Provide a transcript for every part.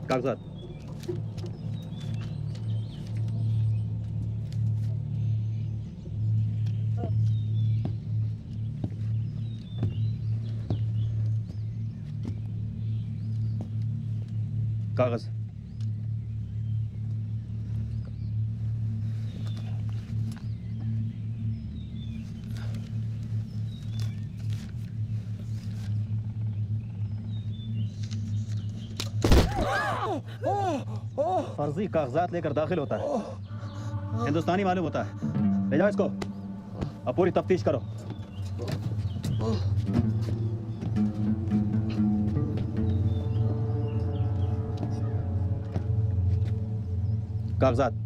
कागजात। कागज। फर्जी कागजात लेकर दाखिल होता है, हिंदुस्तानी मालूम होता है। ले जाओ इसको, अब पूरी तफ्तीश करो। कागजात।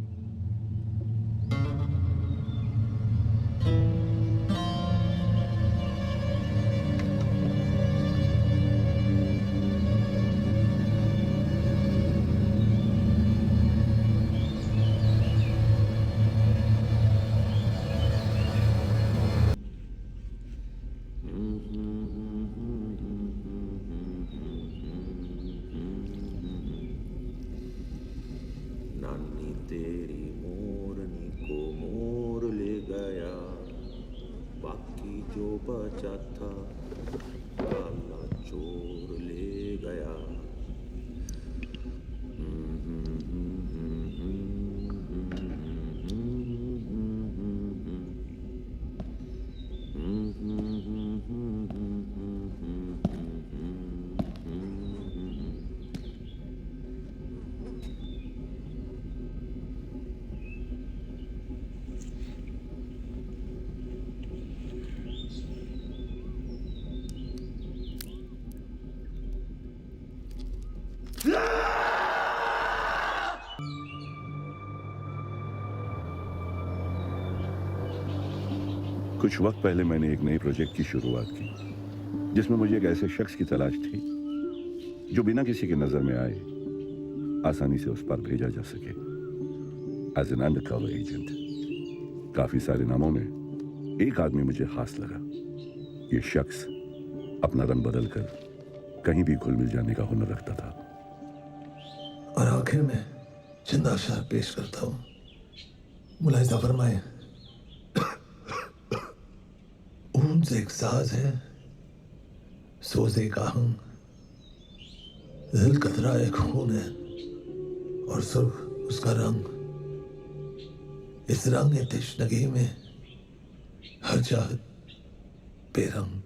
नानी तेरी मोरनी को मोर ले गया, बाकी जो बचा था काला चोर ले गया। कुछ वक्त पहले मैंने एक नए प्रोजेक्ट की शुरुआत की, जिसमें मुझे एक ऐसे शख्स की तलाश थी जो बिना किसी की नजर में आए आसानी से उस पर भेजा जा सके एज एन अंडरकवर एजेंट। काफी सारे नामों में एक आदमी मुझे खास लगा। ये शख्स अपना रंग बदलकर कहीं भी घुल मिल जाने का हुनर रखता था। और आखिर में चंद आशार पेश करता हूं, मुलाहिजा फरमाए। ऊन से एक साज है, सोजे का हंग, दिल कतरा एक खून है और सुर्ख उसका रंग। इस रंग तशनगी में हर चाहत बेरंग।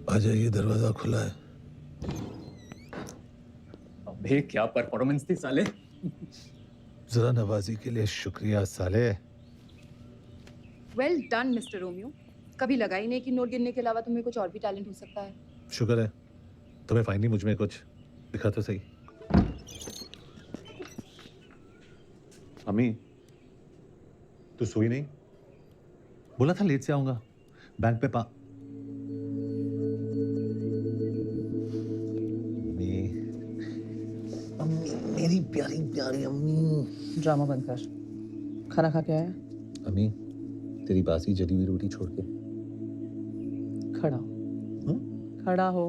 आ जाइए, दरवाजा खुला है। अबे क्या परफॉर्मेंस थी साले। जरा नवाजी के लिए शुक्रिया साले। Well done mister Romeo. कभी लगा ही नहीं कि नोट गिनने के अलावा तुम्हें कुछ और भी टैलेंट हो सकता है। शुक्र है, तुम्हें फाइनली मुझ में कुछ दिखा तो सही। अम्मी, तू सोई नहीं? बोला था लेट से आऊंगा, बैंक पे मेरी प्यारी प्यारी अम्मी। ड्रामा बंद कर, खाना खा के आया? अम्मी, तेरी बासी जली हुई रोटी छोड़ के खड़ा हो। खड़ा हो।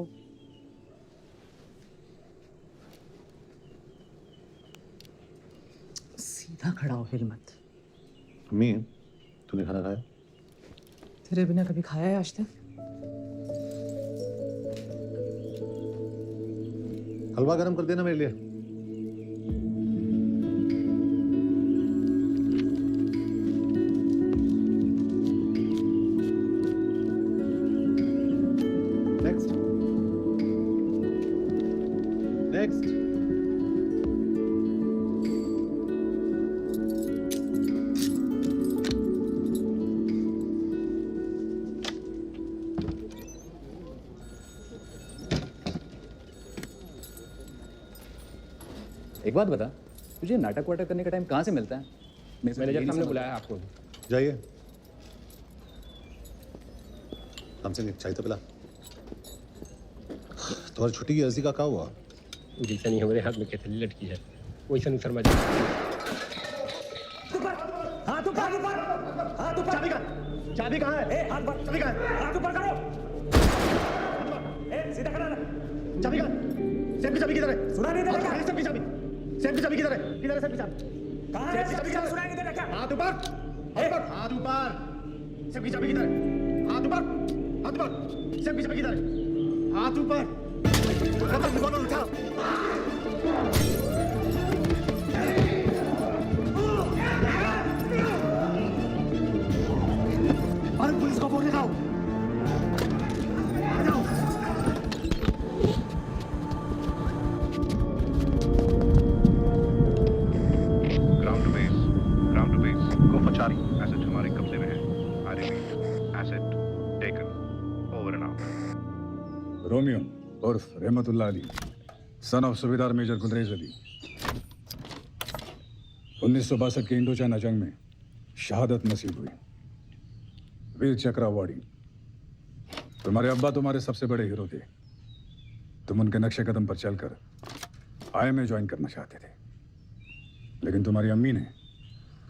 सीधा खड़ा हो, हिल मत। अम्मी, तूने खाना खाया? तेरे बिना कभी खाया है आज तक? हलवा गरम कर देना मेरे लिए। नेक्स्ट। एक बात बता, तुझे नाटक वाटक करने का टाइम कहाँ से मिलता है? मैनेजर साहब ने बुलाया आपको। जाइए। हमसे चाय तो पिला। तुम्हारी छुट्टी की अर्जी का क्या हुआ? जैसा नहीं हमारे हाथ में कैथली लटकी है वैसा नहीं शर्मा जी। चाबी कहाँ है? चाबी कहाँ है? सीधा खड़ा रह। चाबी कहाँ? सेफ की चाबी किधर है? सुना नहीं दे रहा क्या? सेफ की चाबी। सेफ की चाबी किधर है? किधर है सेफ की चाबी? कहाँ है? सब कुछ सुनाई नहीं दे रहा क्या? हाथ ऊपर। हाथ ऊपर। सेफ की चाबी किधर है? हाथ ऊपर। हाथ ऊपर। सेफ की चाबी किधर है? हाथ ऊपर। रिवॉल्वर उठाओ। अरे पुलिस को फोन लगाओ। Ground to base go for Charlie. Asset हमारे कब्जे में है। I repeat, asset taken, over and out. Romeo उर्फ Rahmatullah Ali, son of subedar major Gudrez Ali, 1962 के इंडो चाइना जंग में शहादत नसीब हुई, वीर चक्र अवार्डी। तुम्हारे अब्बा तुम्हारे सबसे बड़े हीरो थे। तुम उनके नक्शे कदम पर चलकर IMA ज्वाइन करना चाहते थे, लेकिन तुम्हारी अम्मी ने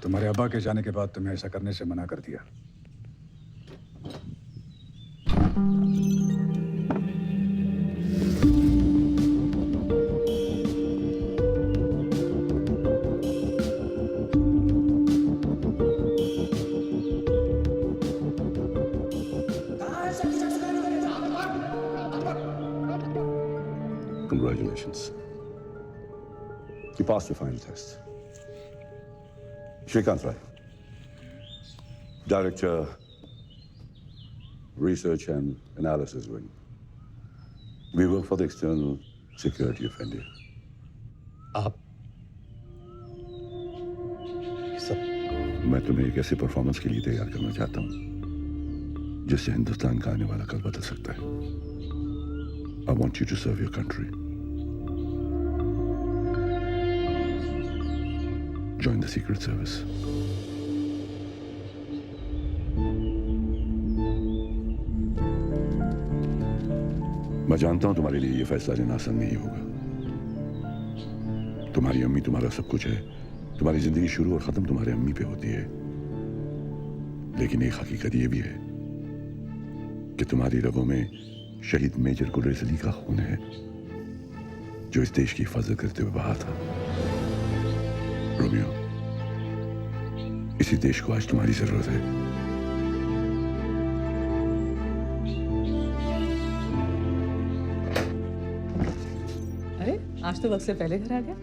तुम्हारे अब्बा के जाने के बाद तुम्हें ऐसा करने से मना कर दिया। Congratulations. You passed the final test. Shrikant Rai, Director, Research and Analysis Wing. We work for the external security of India. आप ये सब मैं तुम्हें एक ऐसे परफॉर्मेंस के लिए तैयार करना चाहता हूँ जिससे हिंदुस्तान का आने वाला कल बदल सकता है। I want you to serve your country. Join the Secret Service. मैं जानता हूं तुम्हारे लिए यह फैसला लेना आसान नहीं होगा। तुम्हारी अम्मी तुम्हारा सब कुछ है। तुम्हारी जिंदगी शुरू और खत्म तुम्हारे अम्मी पे होती है। लेकिन एक हकीकत यह भी है कि तुम्हारी रगों में शहीद मेजर गुदरेज अली का खून है, जो इस देश की हिफाजत करते हुए बहा था। रोमियो, इसी देश को आज तुम्हारी जरूरत है। अरे आज तो वक्त से पहले घर आ गया।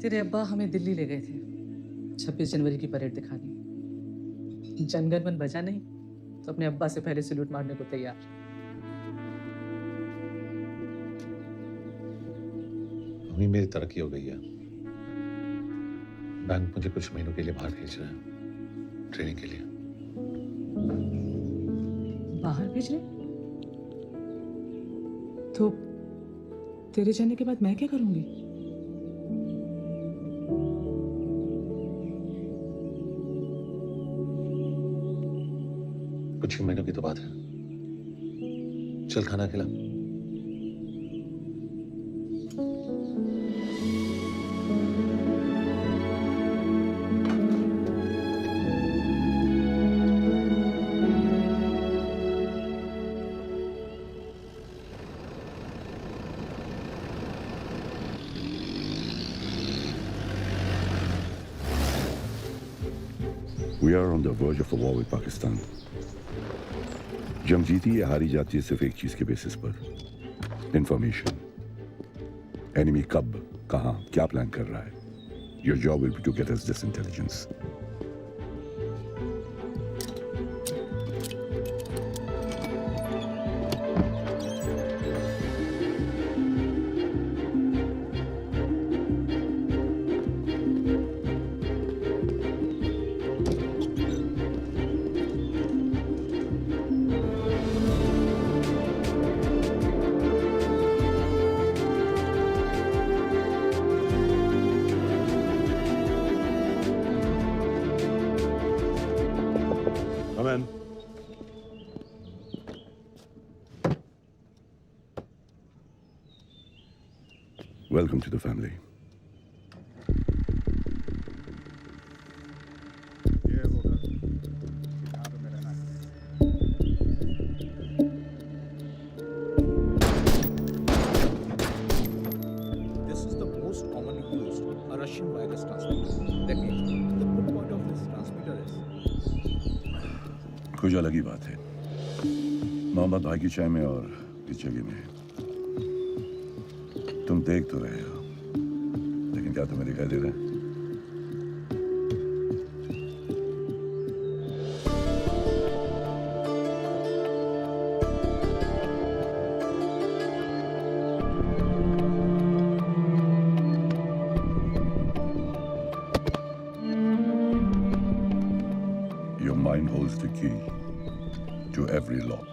तेरे अब्बा हमें दिल्ली ले गए थे 26 जनवरी की परेड दिखाने। जनगण मन बजा नहीं तो अपने अब्बा से पहले सैल्यूट मारने को तैयार। अम्मी, मेरी तरक्की हो गई है। बैंक मुझे कुछ महीनों के लिए बाहर भेज रहा है, ट्रेनिंग के लिए। बाहर भेज रहे? तो तेरे जाने के बाद मैं क्या करूंगी? कुछ ही महीनों की तो बात है। चल खाना खिला। We are on the verge of a war with Pakistan. जंग जीती या हारी जाती है सिर्फ एक चीज के बेसिस पर, इंफॉर्मेशन। एनिमी कब, कहां, क्या प्लान कर रहा है। Your job will be to get us this intelligence. Come in. Welcome to the family. This is the most commonly used a Russian wireless transmitter. That means the good point of this transmitter is कुछ अलग ही बात है मोहम्मद भाई की चाय में और इस जगह में। तुम देख तो रहे हो, लेकिन क्या तुम्हें दिखाई दे रहा है? Your mind holds the key to every lock.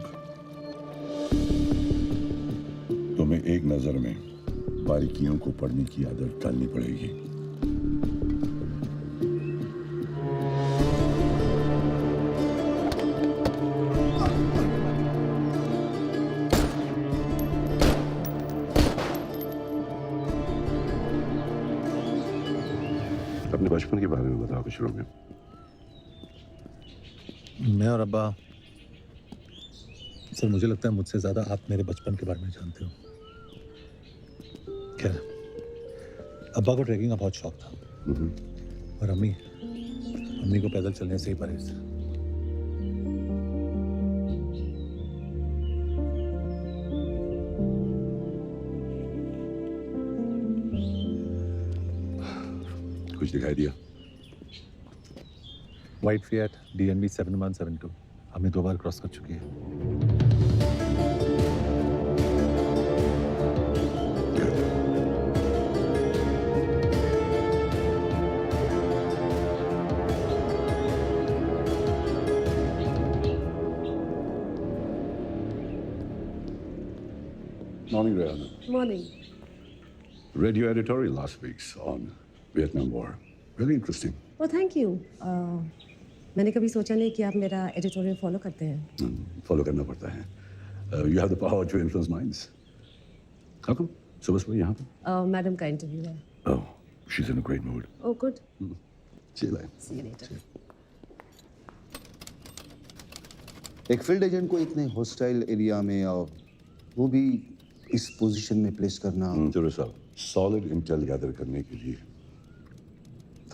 तुम्हें एक नजर में बारीकियों को पढ़ने की आदत डालनी पड़ेगी। अपने बचपन के बारे में बताओ कुछ, रोमियो। मैं और अब्बा, सर मुझे लगता है मुझसे ज़्यादा आप मेरे बचपन के बारे में जानते हो। खैर, अब्बा को ट्रैकिंग का बहुत शौक था और अम्मी को पैदल चलने से ही परहेज था। कुछ दिखाई दिया? वाइट फिएट DNV 7172 हमें 2 बार क्रॉस कर चुकी है। Morning, Rihanna. Morning. Read your editorial last week's on Vietnam War. Very interesting. Oh, thank you. मैंने कभी सोचा नहीं कि आप मेरा एडिटोरियल फॉलो करते हैं। फॉलो करना पड़ता है। You have the power to influence minds. How come? सुबह यहाँ पे? मैडम का इंटरव्यू है। Oh, she's in a great mood. Oh, good. See you later. See you later. एक फील्ड एजेंट को इतने हॉस्टाइल एरिया में और वो भी इस पोजीशन में प्लेस करना। चलो साहब, सॉलिड इंटेल गैदर करने के लिए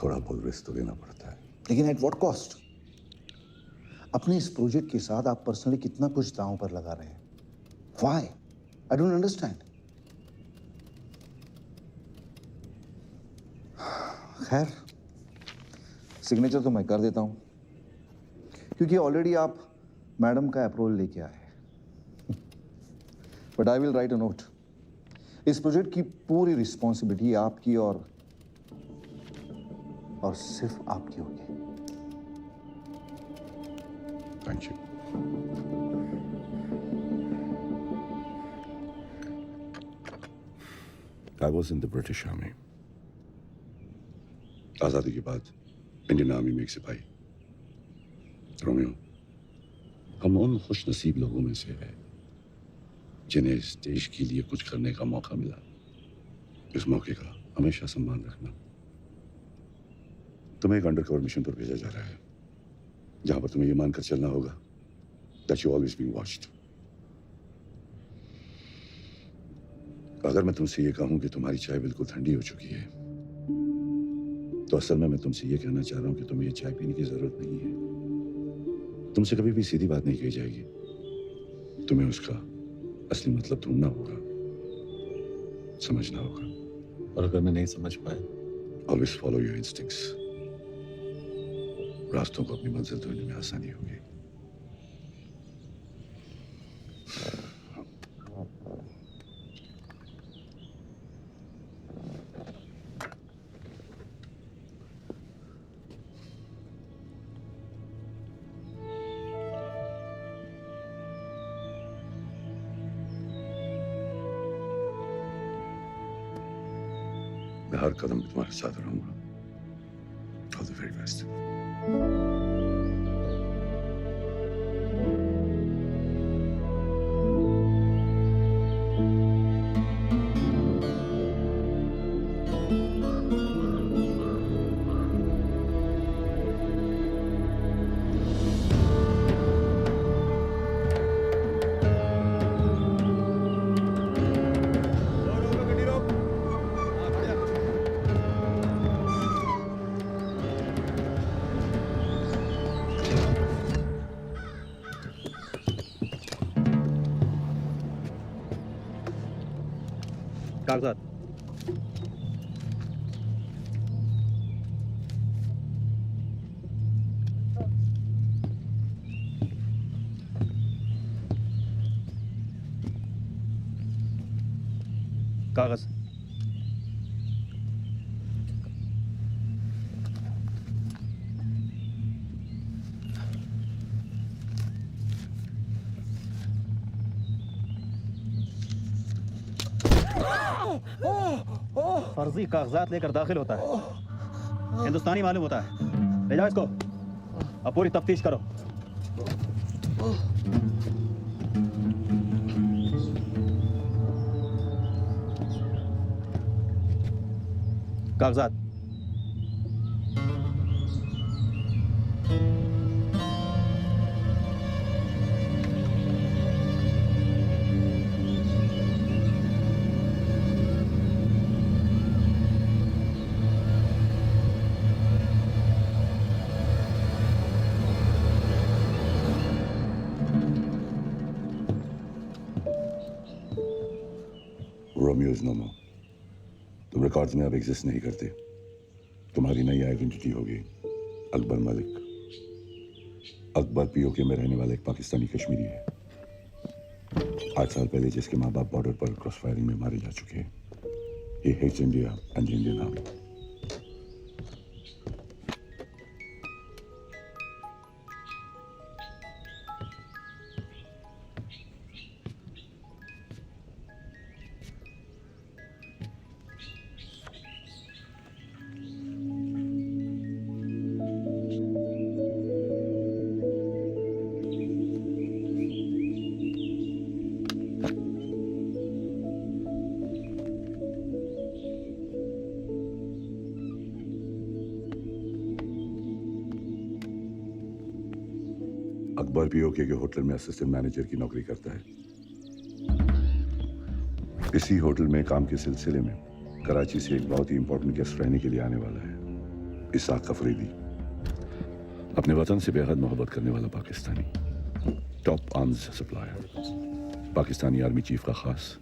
थोड़ा बहुत रिस्क तो लेना पड़ता है। लेकिन एट व्हाट कॉस्ट? अपने इस प्रोजेक्ट के साथ आप पर्सनली कितना कुछ दांव पर लगा रहे हैं? व्हाई? I don't understand. खैर, सिग्नेचर तो मैं कर देता हूं क्योंकि ऑलरेडी आप मैडम का अप्रूवल लेके आए। But I will write a note. इस प्रोजेक्ट की पूरी रिस्पॉन्सिबिलिटी आपकी और सिर्फ आपकी होगी। Thank you. I was in the British Army. आजादी के बाद इंडियन आर्मी में एक सिपाही। रोमियो, हम उन खुशनसीब लोगों में से हैं जिन्हें इस देश के लिए कुछ करने का मौका मिला। इस मौके का हमेशा सम्मान रखना। तुम्हें एक अंडरकवर मिशन पर भेजा जा रहा है जहां पर तुम्हें यह मानकर चलना होगा that you always being watched. अगर मैं तुमसे ये कहूं कि तुम्हारी चाय बिल्कुल ठंडी हो चुकी है, तो असल में मैं तुमसे ये कहना चाह रहा हूं कि तुम्हें ये चाय पीने की जरूरत नहीं है। तुमसे कभी भी सीधी बात नहीं कही जाएगी। तुम्हें उसका असली मतलब ढूंढना होगा, समझना होगा। और अगर मैं नहीं समझ पाया? Always follow your instincts. रास्तों को अपनी मंजिल ढूंढने में आसानी होगी। मैं हर कदम पे तुम्हारे साथ रहूंगा। All the very best. कागजात। कागज। फर्जी कागजात लेकर दाखिल होता है, हिंदुस्तानी मालूम होता है। ले जाओ इसको, अब पूरी तफ्तीश करो। कागजात। रोमियो इज नो मोर। तुम रिकॉर्ड्स में अब एग्जिस्ट नहीं करते। तुम्हारी नई आइडेंटिटी होगी अकबर मलिक। अकबर पीओके में रहने वाला एक पाकिस्तानी कश्मीरी है। 8 साल पहले जिसके माँ बाप बॉर्डर पर क्रॉस फायरिंग में मारे जा चुके हैं। He hates India and the Indian army. Akbar PoK के होटल में असिस्टेंट मैनेजर की नौकरी करता है। इसी होटल में काम के सिलसिले में कराची से एक बहुत ही इंपॉर्टेंट गेस्ट रहने के लिए आने वाला है, इसाक अफरीदी। अपने वतन से बेहद मोहब्बत करने वाला Pakistani, top arms supplier, Pakistani army chief का खास,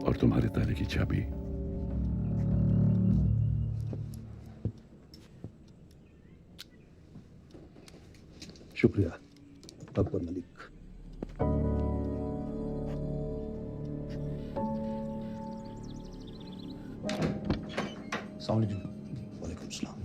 और तुम्हारे ताले की चाबी। शुक्रिया अकबर मलिक। अस्सलाम वालेकुम। वालेकुम सलाम।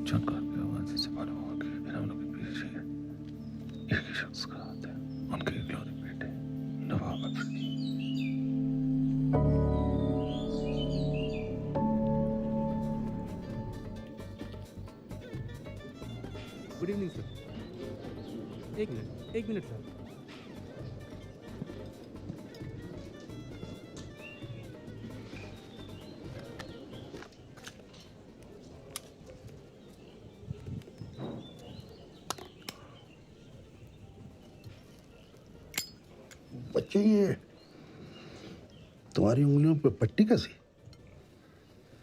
जानकार की आवाज से मालूम हुआ कि मेरा उनके पीछे एक ही शख्स का हाथ है, उनके इकलौते बेटे Nawab Afridi. Good evening sir. एक मिनट सर। बच्चे, ये तुम्हारी उंगलियों पे पट्टी कैसी?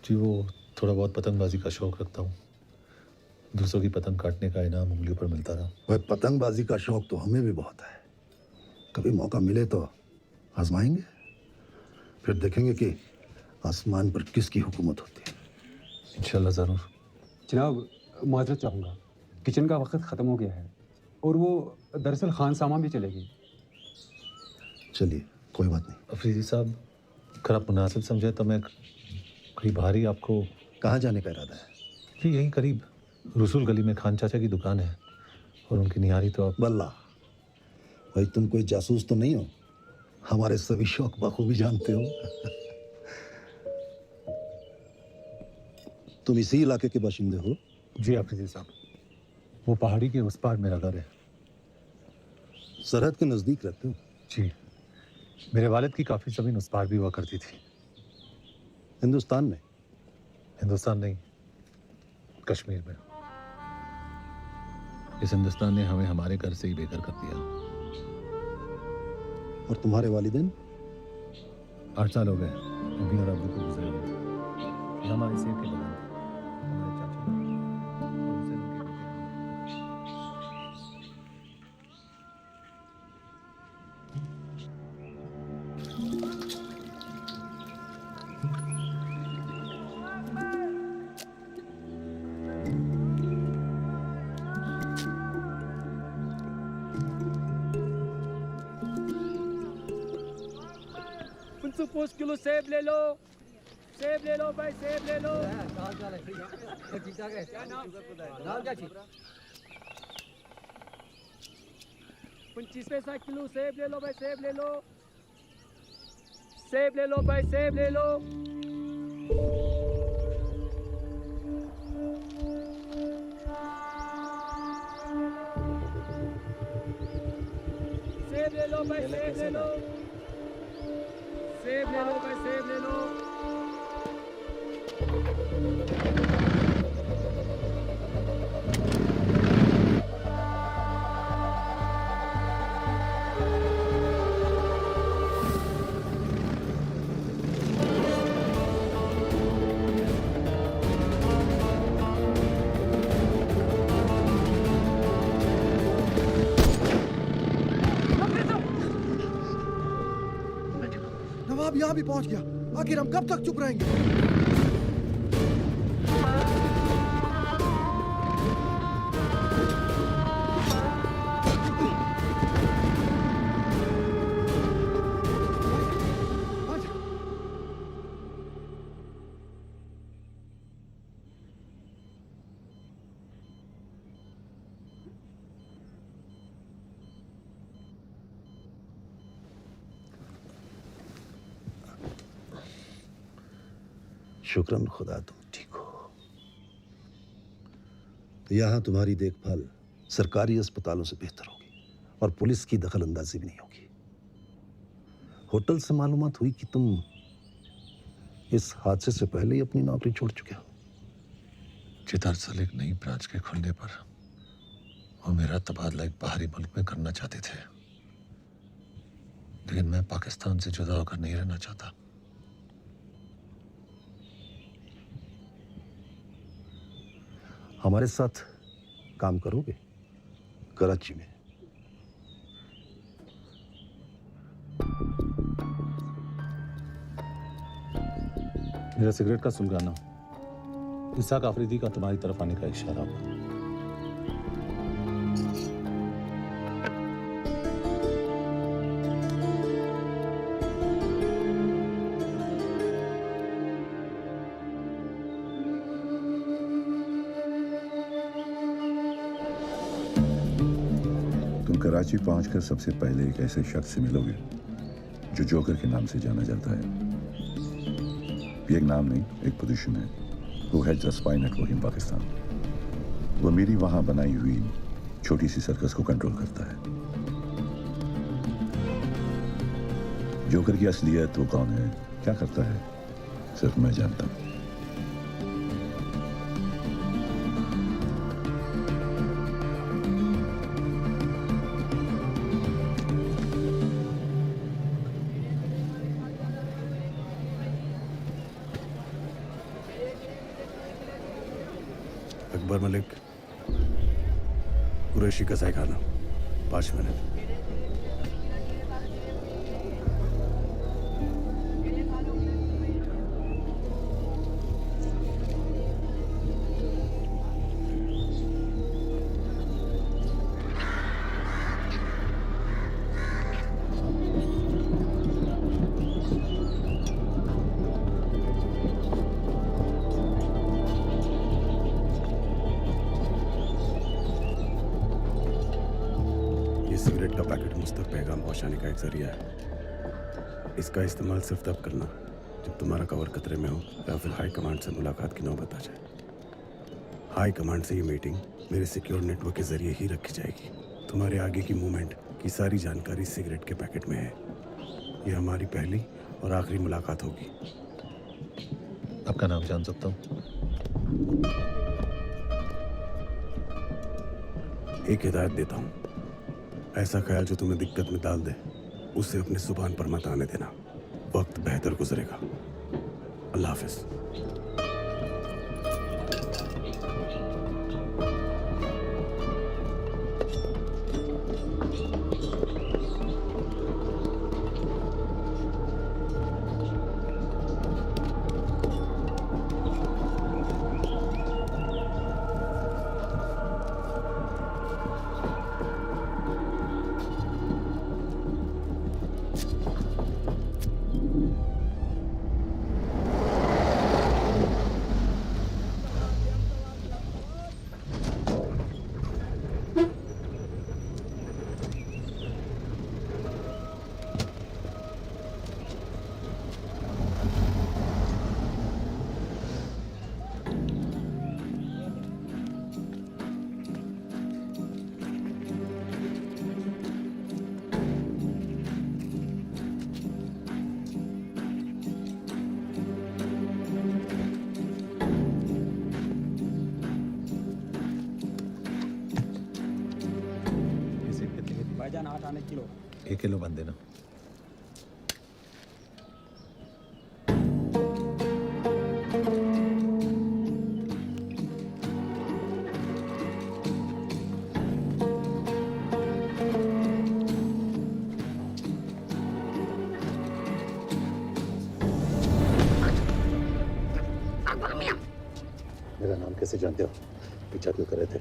जी वो थोड़ा बहुत पतंगबाजी का शौक रखता हूँ। दूसरों की पतंग काटने का इनाम उंगलियों पर मिलता रहा। वह पतंगबाजी का शौक तो हमें भी बहुत है। कभी मौका मिले तो आजमाएंगे, फिर देखेंगे कि आसमान पर किसकी हुकूमत होती है। इंशाल्लाह ज़रूर। जनाब, माजरत चाहूँगा, किचन का वक्त ख़त्म हो गया है और वो दरअसल खान सामा भी चलेगी। चलिए, कोई बात नहीं। अफरीदी साहब, अगर आप मुनासिब समझे तो मैं कहीं बाहर ही आपको। कहाँ जाने का इरादा है? जी यहीं करीब रसूल गली में खान चाचा की दुकान है और उनकी निहारी तो आप। बल्ला भाई, तुम कोई जासूस तो नहीं हो? हमारे सभी शौक बखूबी जानते हो। तुम इसी इलाके के बाशिंदे हो? जी अफरीदी साहब, वो पहाड़ी के उस पार मेरा घर है। सरहद के नज़दीक रहते हो? जी, मेरे वालिद की काफ़ी ज़मीन उस पार भी हुआ करती थी। हिंदुस्तान में? हिंदुस्तान नहीं, कश्मीर में। इस हिंदुस्तान ने हमें हमारे घर से ही बेघर कर दिया। और तुम्हारे वालिदैन? 8 साल हो गए अम्मी और अब्बू को गुजरे हुए। ये हमारे सेब के बगान थे, हमारे चाचा और उनसे उनके बेटे। तो 5 किलो सेब ले लो, सेब ले लो भाई, सेब ले लो। पंचीस पैसा किलो सेब ले लो भाई, सेब ले लो, सेब ले लो भाई, सेब ले लो। सेब ले लो भाई, सेब ले लो, सेब ले लो भाई, सेब ले लो। नवाब यहाँ भी पहुँच गया। आखिर हम कब तक चुप रहेंगे? शुक्रन खुदा तुम ठीक हो। तो यहाँ तुम्हारी देखभाल सरकारी अस्पतालों से बेहतर होगी और पुलिस की दखल अंदाजी भी नहीं होगी। होटल से मालूमात हुई कि तुम इस हादसे से पहले ही अपनी नौकरी छोड़ चुके हो। दरअसल एक नई ब्रांच के खुलने पर वो मेरा तबादला एक बाहरी मुल्क में करना चाहते थे, लेकिन मैं पाकिस्तान से जुदा होकर नहीं रहना चाहता। हमारे साथ काम करोगे कराची में? मेरा सिगरेट का सुलगाना इसाक आफरीदी का तुम्हारी तरफ आने का इशारा हुआ। कराची पहुंचकर सबसे पहले एक ऐसे शख्स से मिलोगे जो जोकर के नाम से जाना जाता है। ये एक नाम नहीं, एक पोजीशन है। वो है स्पाई नेटवर्क इन पाकिस्तान। वो मेरी वहां बनाई हुई छोटी सी सर्कस को कंट्रोल करता है। जोकर की असलियत, वो कौन है, क्या करता है, सिर्फ मैं जानता हूं। अकबर मलिक, कुरैशी कसाई खाना, 5 मिनट। सिगरेट का पैकेट मुझ तक पैगाम पहुंचाने का एक जरिया है। इसका इस्तेमाल सिर्फ तब करना जब तुम्हारा कवर खतरे में हो या फिर हाई कमांड से मुलाकात की नौबत आ जाए। हाई कमांड से ये मीटिंग मेरे सिक्योर नेटवर्क के जरिए ही रखी जाएगी। तुम्हारे आगे की मूवमेंट की सारी जानकारी सिगरेट के पैकेट में है। ये हमारी पहली और आखिरी मुलाकात होगी। आपका नाम जान सकता हूँ? एक हिदायत देता हूँ, ऐसा ख्याल जो तुम्हें दिक्कत में डाल दे उसे अपने जुबान पर मत आने देना। वक्त बेहतर गुजरेगा। अल्लाह हाफिज। भाईजान 8 आने किलो। 1 किलो बन देना। मेरा नाम कैसे जानते हो? पीछा क्यों कर रहे थे?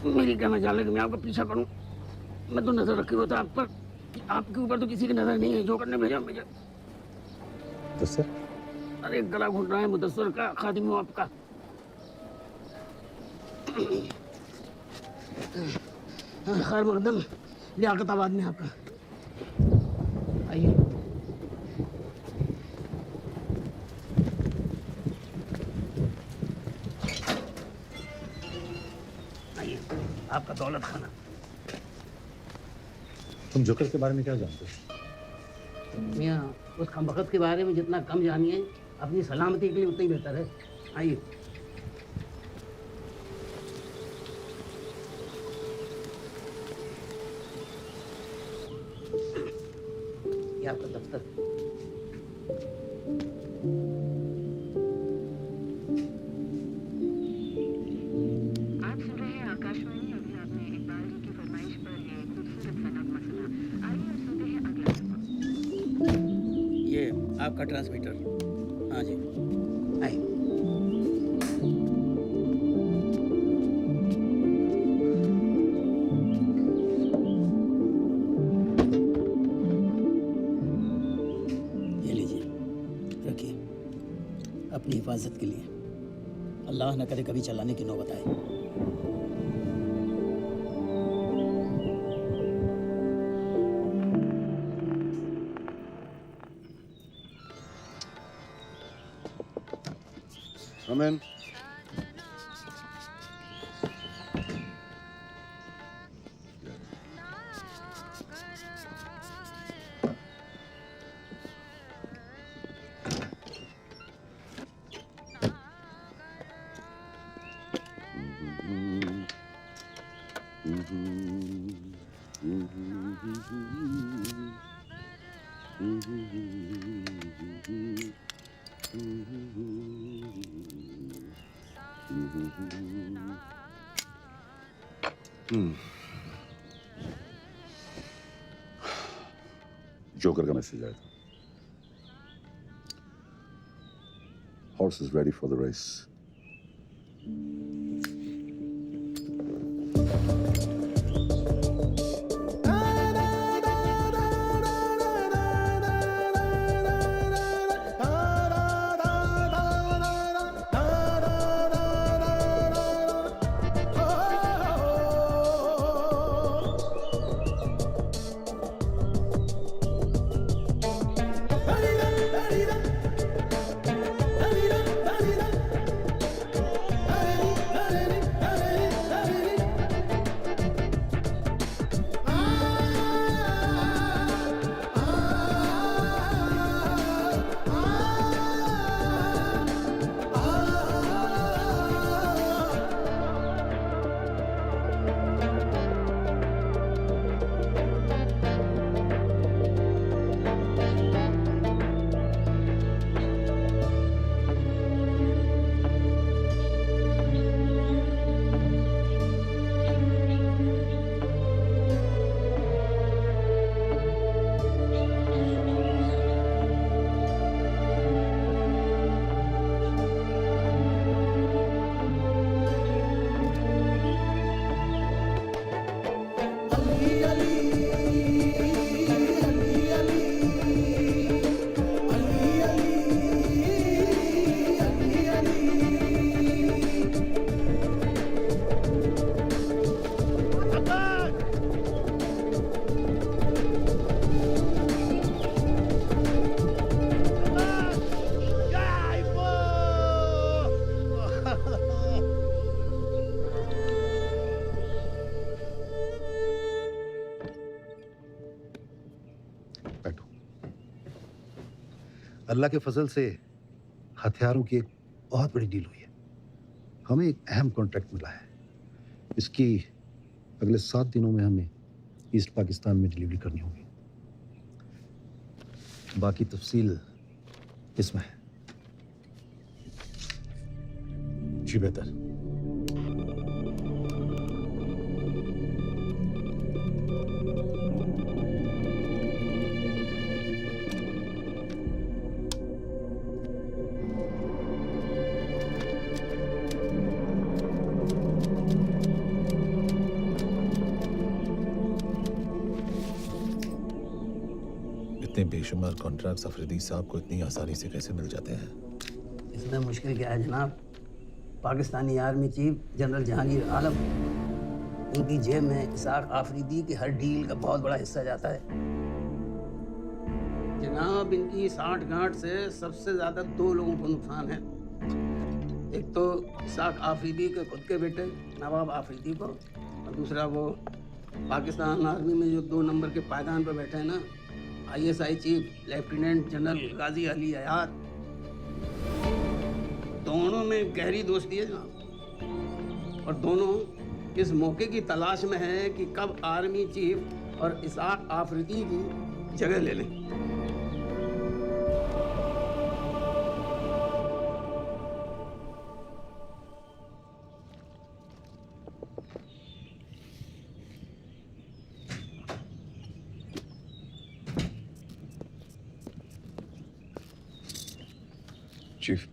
मेरी क्या मजाल है कि मैं आपका पीछा करूं? मैं तो नजर रखी हुआ था आप पर। आपके ऊपर तो किसी की नजर नहीं है। जो करने भेजा मुझे। तो सर? अरे गला घुट रहा है मुदस्सर का, खादिम हूँ आपका। खैर मकदम, लियाकताबाद में आपका। आइए। आइए, आपका दौलत खाना। तुम जोकर के बारे में क्या जानते हो? मियाँ, उस कमबख्त के बारे में जितना कम जानिए अपनी सलामती के लिए उतना ही बेहतर है। आइए। ये आपका दफ्तर। आप सुन रहे हैं आकाशवाणी। अभी आपने इकबाल जी की फरमाइश पर एक खूबसूरत सा नगमा सुना। आइए अब सुनते हैं अगला नगमा। ये आपका ट्रांसमीटर। हाँ जी, आइए। ये लीजिए, रखिए अपनी हिफाजत के लिए। अल्लाह न करे कभी चलाने की नौबत आए। Come in. जोकर का मैसेज आया था. Horse is ready for the race. अल्लाह के फजल से हथियारों की एक बहुत बड़ी डील हुई है. हमें एक अहम कॉन्ट्रैक्ट मिला है. इसकी अगले 7 दिनों में हमें ईस्ट पाकिस्तान में डिलीवरी करनी होगी. बाकी तफसील इसमें है. जी बेहतर. इतने बेशुमार कॉन्ट्रैक्ट्स अफरीदी साहब को इतनी आसानी से कैसे मिल जाते हैं? इसमें मुश्किल क्या है जनाब? Pakistani army chief general Jahangir Alam, उनकी जेब में इसाक आफरीदी की हर डील का बहुत बड़ा हिस्सा जाता है. जनाब, इनकी साठ गांठ से सबसे ज़्यादा 2 लोगों को नुकसान है. एक तो इसाक आफरीदी के खुद के बेटे नवाब आफरीदी को, और दूसरा वो पाकिस्तान आर्मी में जो 2 नंबर के पायदान पर बैठे हैं ना, ISI चीफ लेफ्टिनेंट जनरल गाजी अली हयात. दोनों में गहरी दोस्ती है जनाब, और दोनों इस मौके की तलाश में है कि कब आर्मी चीफ और इसाक आफरीदी की जगह ले लें. चीफ,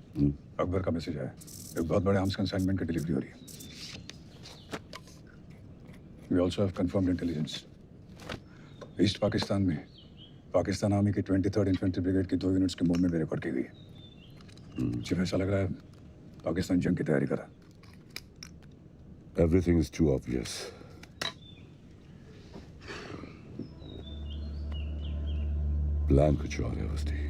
अकबर का मैसेज आया. एक बहुत बड़े आर्म्स कंसाइनमेंट की डिलीवरी हो रही है. We also have confirmed intelligence. East Pakistan में पाकिस्तान आर्मी की 23rd इन्फेंट्री ब्रिगेड की 2 यूनिट्स के मूवमेंट में रिकॉर्ड की गई है. चीफ, ऐसा लग रहा है पाकिस्तान जंग की तैयारी कर रहा है. Everything is too obvious. Plan कुछ और है वस्ती.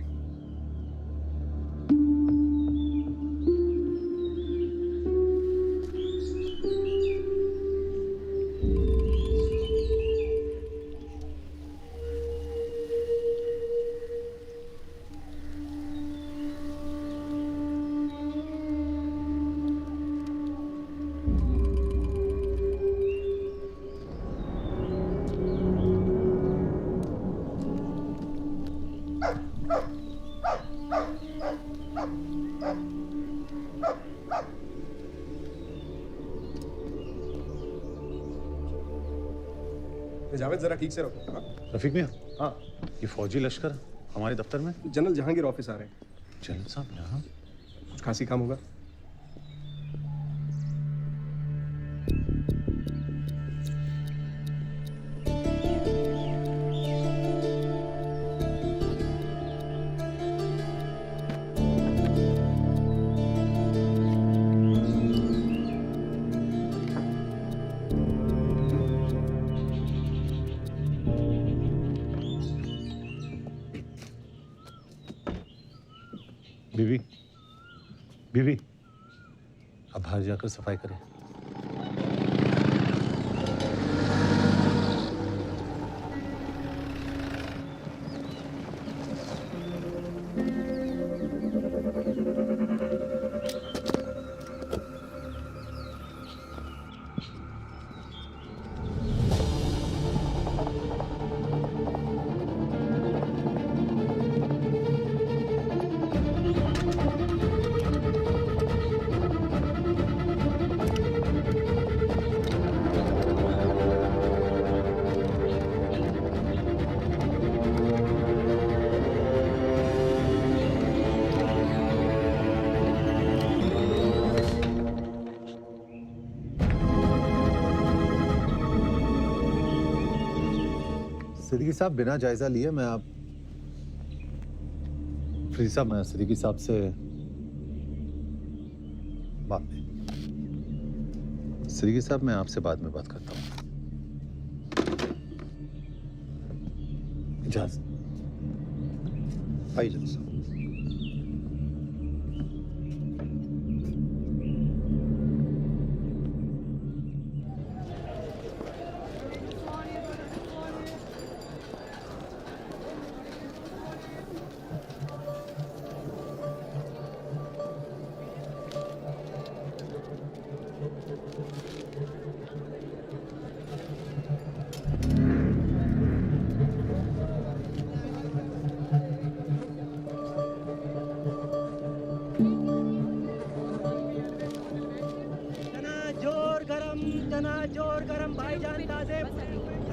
जावेद जरा ठीक से रखो। हाँ रफीक मियाँ, हाँ ये फौजी लश्कर हमारे दफ्तर में। जनरल जहांगीर ऑफिस आ रहे हैं। जनरल साहब यहाँ? कुछ खासी काम होगा। बीवी, बीवी, अब बाहर जाकर सफाई करें। सिद्दीकी साहब, बिना जायजा लिए मैं फरीद साहब, मैं सिद्दीकी साहब से बात नहीं। सिद्दीकी साहब, मैं आपसे बाद में बात करता हूँ। इजाज़त। आइए जनरल साहब।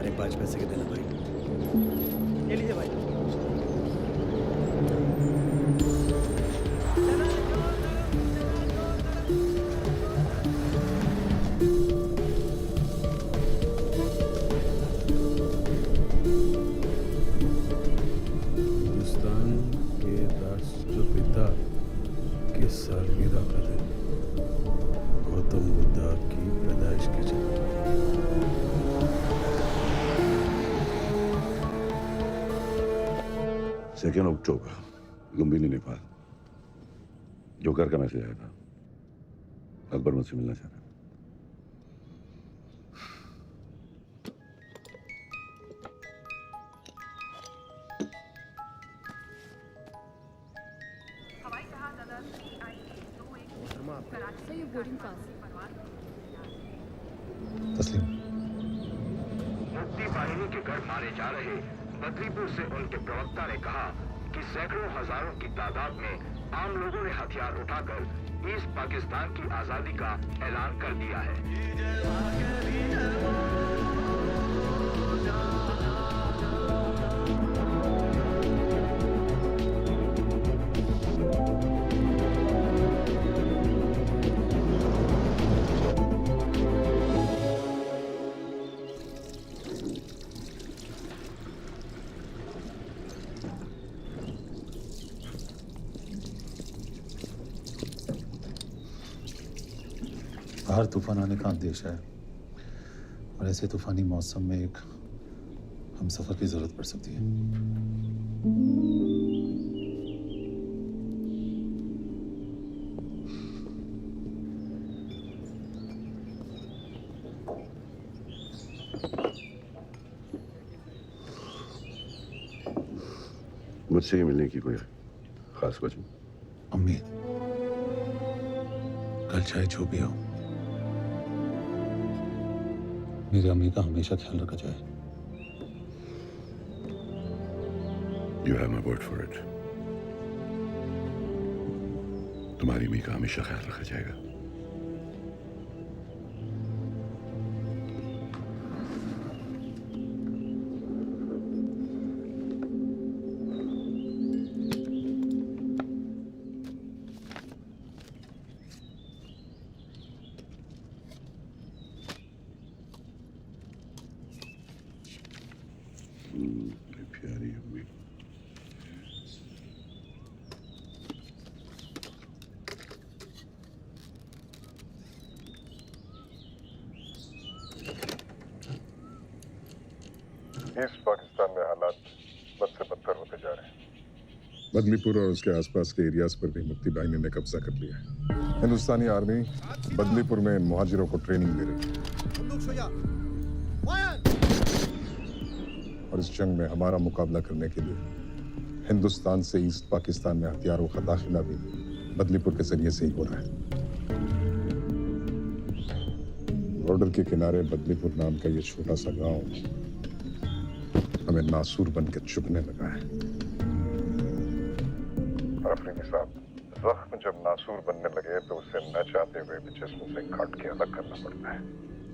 अरे 5 पैसे के देना भाई। ये लीजिए भाई। हिंदुस्तान के राष्ट्रपिता के सालगिरह का दिन, गौतम बुद्ध की पैदाइश की जगह। सेकेंड अक्टूबर, लुम्बिनी, नेपाल। जोकर का मैसेज आया था, अकबर मुझसे मिलना चाहता है। तस्लीम। मुक्ति बाहिनी के घर मारे जा रहे बद्रीपुर से उनके प्रवक्ता ने कहा कि सैकड़ों हजारों की तादाद में आम लोगों ने हथियार उठाकर ईस्ट पाकिस्तान की आजादी का ऐलान कर दिया है। बाहर तूफान आने का अंदेशा है और ऐसे तूफानी मौसम में एक हम सफर की जरूरत पड़ सकती है। मुझसे ही मिलने की कोई खास वजह? अम्मी, कल चाहे जो भी हो, मेरी अम्मी का हमेशा ख्याल रखा जाए। You have my word for it. तुम्हारी अम्मी का हमेशा ख्याल रखा जाएगा। ईस्ट पाकिस्तान में हालात बद से बदतर होते जा रहे हैं। बदलीपुर और उसके आसपास के एरियाज पर भी मुफ्ती बाहिनी ने कब्जा कर लिया है। हिंदुस्तानी आर्मी बदलीपुर में इन मुहाजिरों को ट्रेनिंग दे रही है और इस जंग में हमारा मुकाबला करने के लिए हिंदुस्तान से ईस्ट पाकिस्तान में हथियारों का दाखिला भी बदलीपुर के जरिए से ही हो रहा है। बॉर्डर के किनारे बदलीपुर नाम का ये छोटा सा गांव हमें नासूर बन के चुभने लगा है। अफरीदी साहब, जख्म जब नासूर बनने लगे तो उसे न चाहते हुए भी जिस्म से काट के अलग करना पड़ता है।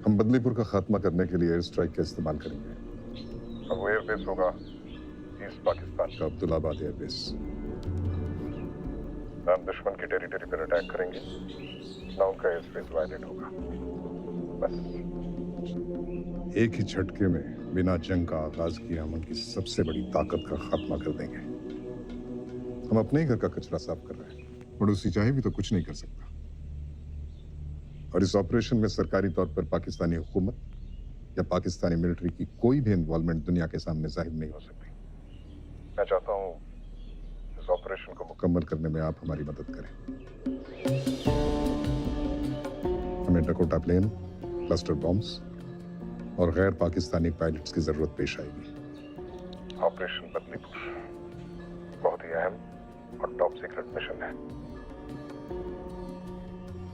हम बदलीपुर का खात्मा करने के लिए एयर स्ट्राइक का इस्तेमाल करेंगे और वो एयरबेस होगा ईस्ट पाकिस्तान का अब्दुल्लाबाद एयरबेस। ना हम दुश्मन की टेरिटरी पर अटैक करेंगे, ना उनका एयर स्पेस वायलेट होगा। बस एक ही झटके में बिना जंग का आगाज किए हम उनकी सबसे बड़ी ताकत का खात्मा कर देंगे। हम अपने ही घर का कचरा साफ कर रहे हैं, पड़ोसी चाहे भी तो कुछ नहीं कर सकता। और इस ऑपरेशन में सरकारी तौर पर पाकिस्तानी हुकूमत या पाकिस्तानी मिलिट्री की कोई भी इन्वॉल्वमेंट दुनिया के सामने जाहिर नहीं हो सकती। मैं चाहता हूं इस ऑपरेशन को मुकम्मल करने में आप हमारी मदद करें। हमें डकोटा प्लेन, क्लस्टर बॉम्ब्स और गैर पाकिस्तानी पायलट्स की जरूरत पेश आएगी। ऑपरेशन बदलीपुर बहुत ही अहम और टॉप सीक्रेट मिशन है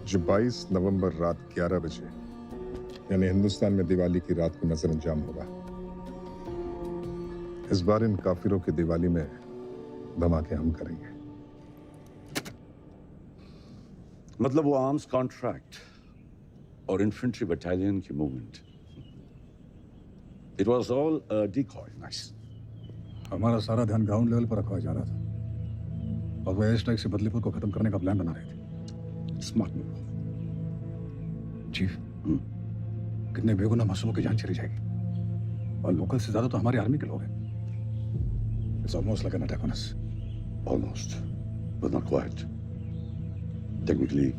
जो 22 नवंबर रात 11 बजे यानी हिंदुस्तान में दिवाली की रात को नजर अंजाम होगा। इस बार इन काफिरों की दिवाली में धमाके हम करेंगे। मतलब वो आर्म्स कॉन्ट्रैक्ट और इन्फेंट्री बटालियन की movement, it was all a decoy. Nice. हमारा सारा ध्यान ग्राउंड लेवल पर रखा जा रहा था और वो एयर स्ट्राइक से बदलीपुर को खत्म करने का प्लान बना रहे थे। Smart move chief. कितने बेगुनाह मासूमों की जान चली जाएगी और लोकल से ज्यादा तो हमारी आर्मी के लोग हैं। It's almost like an attack on us. Almost, but not quite. Technically,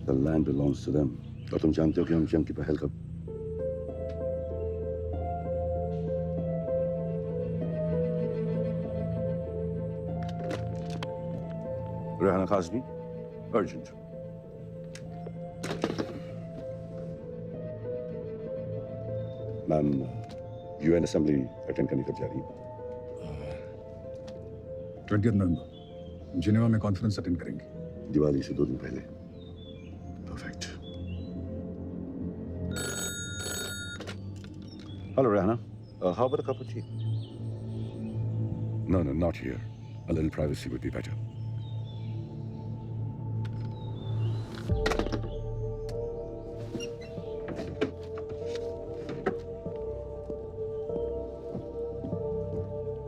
the land belongs to them. और तुम जानते हो कि हम जंग की पहल कब Rehana Kazmi, urgent. Ma'am UN assembly attend करने कब जा रही है? 20 नवंबर जिनेवा में कॉन्फ्रेंस अटेंड करेंगे। दिवाली से 2 दिन पहले। Perfect. Hello Rehana, how about a cup of tea? No, not here. A little privacy would be better.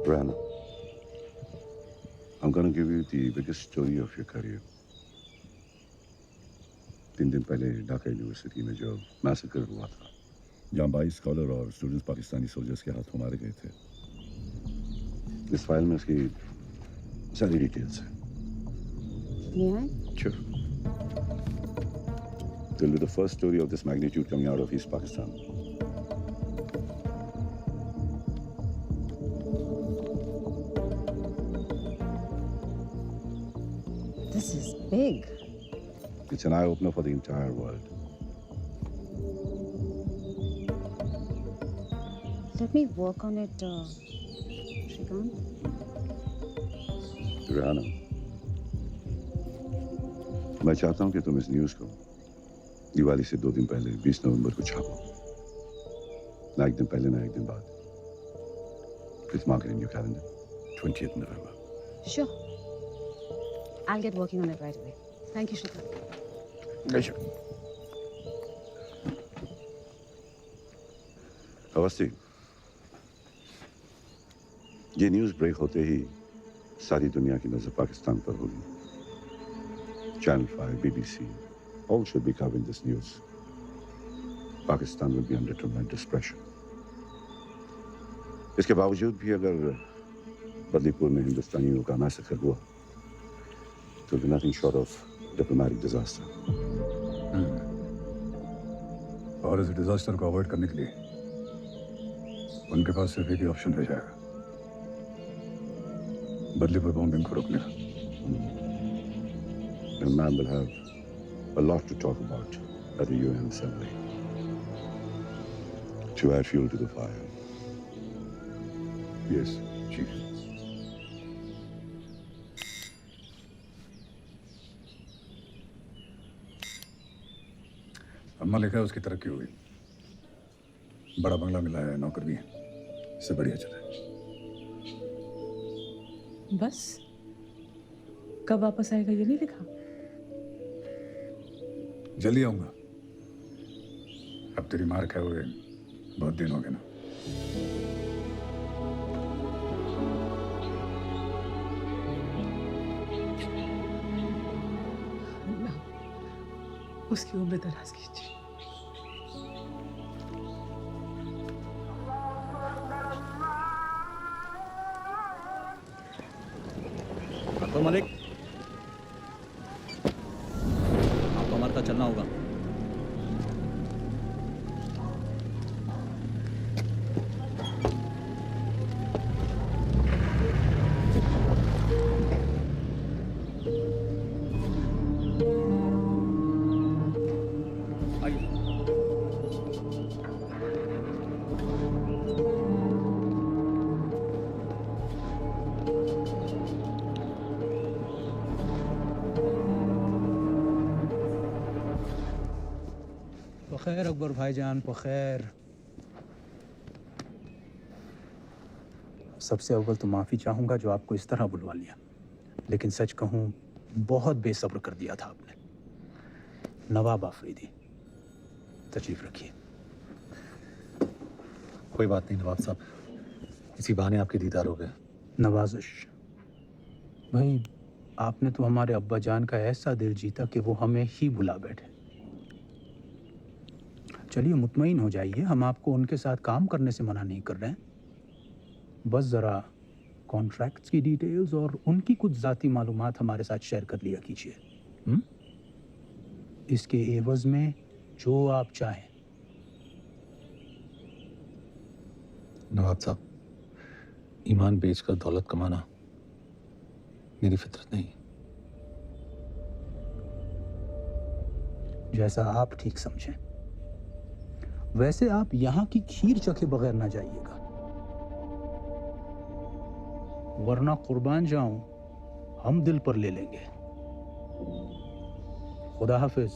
Rehanna, I'm going to give you the biggest story of your career. 3 दिन पहले Dhaka university में जो massacre हुआ था, जहाँ 22 scholar और students Pakistani soldiers के हाथों मारे गए थे, इस फाइल में उसकी सारी डिटेल्स हैं। Sure. It will be the first story of this magnitude coming out of East Pakistan. This is big. It's an eye-opener for the entire world. Let me work on it, Shrikant. Rehana, मैं चाहता हूं कि तुम इस news को दिवाली से 2 दिन पहले 20 नवंबर को छापो। ना एक दिन पहले, ना एक दिन बाद। Please mark it in your calendar. 20th November. Sure. I'll get working on it right away. Thank you, Shrikant. Pleasure. Awasthi, ये न्यूज़ ब्रेक होते ही सारी दुनिया की नजर पाकिस्तान पर होगी। Channel 5, BBC, all should be covering this news. Pakistan will be under tremendous pressure. इसके बावजूद भी अगर बदलीपुर में हिंदुस्तानियों का मैसेकर हुआ, it will be nothing short of diplomatic disaster. और इस डिजास्टर को अवॉइड करने के लिए उनके पास सिर्फ एक ही ऑप्शन रह जाएगा, बदले पर बॉम्बिंग को रोकने का। And man will have a lot to talk about at the UN Assembly to add fuel to the fire. Yes, Chief. अम्मा लिखा है उसकी तरक्की हुई, बड़ा बंगला मिला है, नौकर भी है, इससे बढ़िया चले। बस कब वापस आएगा ये नहीं लिखा? जल्दी आऊंगा। अब तेरी मार खाए हुए बहुत दिन हो गए ना। अल्लाह उसकी उम्र दराज कीजिए। तो मलिक, आपको हमारे साथ चलना होगा। खैर अकबर भाईजान, खैर। सबसे अव्वल तो माफ़ी चाहूँगा जो आपको इस तरह बुलवा लिया, लेकिन सच कहूँ बहुत बेसब्र कर दिया था आपने। नवाब आफरीदी, तशरीफ रखिए। कोई बात नहीं नवाब साहब, इसी बहाने आपके दीदार हो गए। नवाजिश भाई, आपने तो हमारे अब्बा जान का ऐसा दिल जीता कि वो हमें ही बुला बैठे। चलिए मुतमईन हो जाइए, हम आपको उनके साथ काम करने से मना नहीं कर रहे हैं। बस ज़रा कॉन्ट्रैक्ट्स की डिटेल्स और उनकी कुछ ज़ाती मालूमात हमारे साथ शेयर कर लिया कीजिए। इसके एवज़ में जो आप चाहें। नवाब साहब, ईमान बेचकर दौलत कमाना मेरी फितरत नहीं। जैसा आप ठीक समझें। वैसे आप यहाँ की खीर चखे बगैर ना जाइएगा, वरना कुर्बान जाऊं हम दिल पर ले लेंगे। खुदा हाफिज।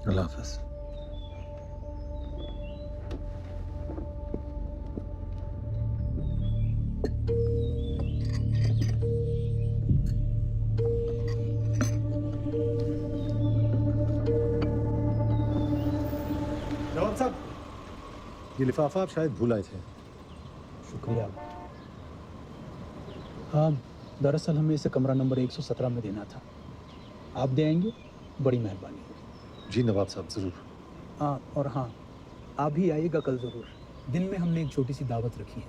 अल्लाह हाफिज। नवाब साहब, ये लिफाफा आप शायद भूल आए थे। शुक्रिया। हाँ, दरअसल हमें इसे कमरा नंबर 117 में देना था। आप दे आएंगे? बड़ी मेहरबानी होगी। जी नवाब साहब, ज़रूर। हाँ, और हाँ, आप भी आइएगा कल ज़रूर। दिन में हमने एक छोटी सी दावत रखी है,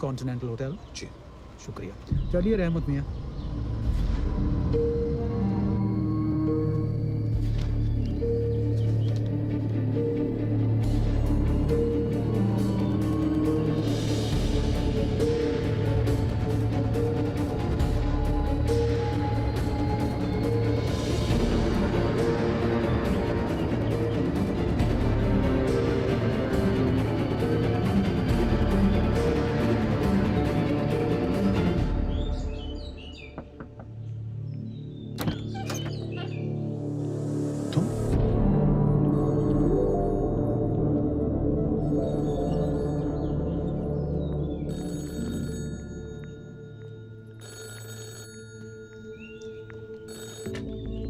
कॉन्टिनेंटल होटल। जी शुक्रिया। चलिए रहमत मियाँ।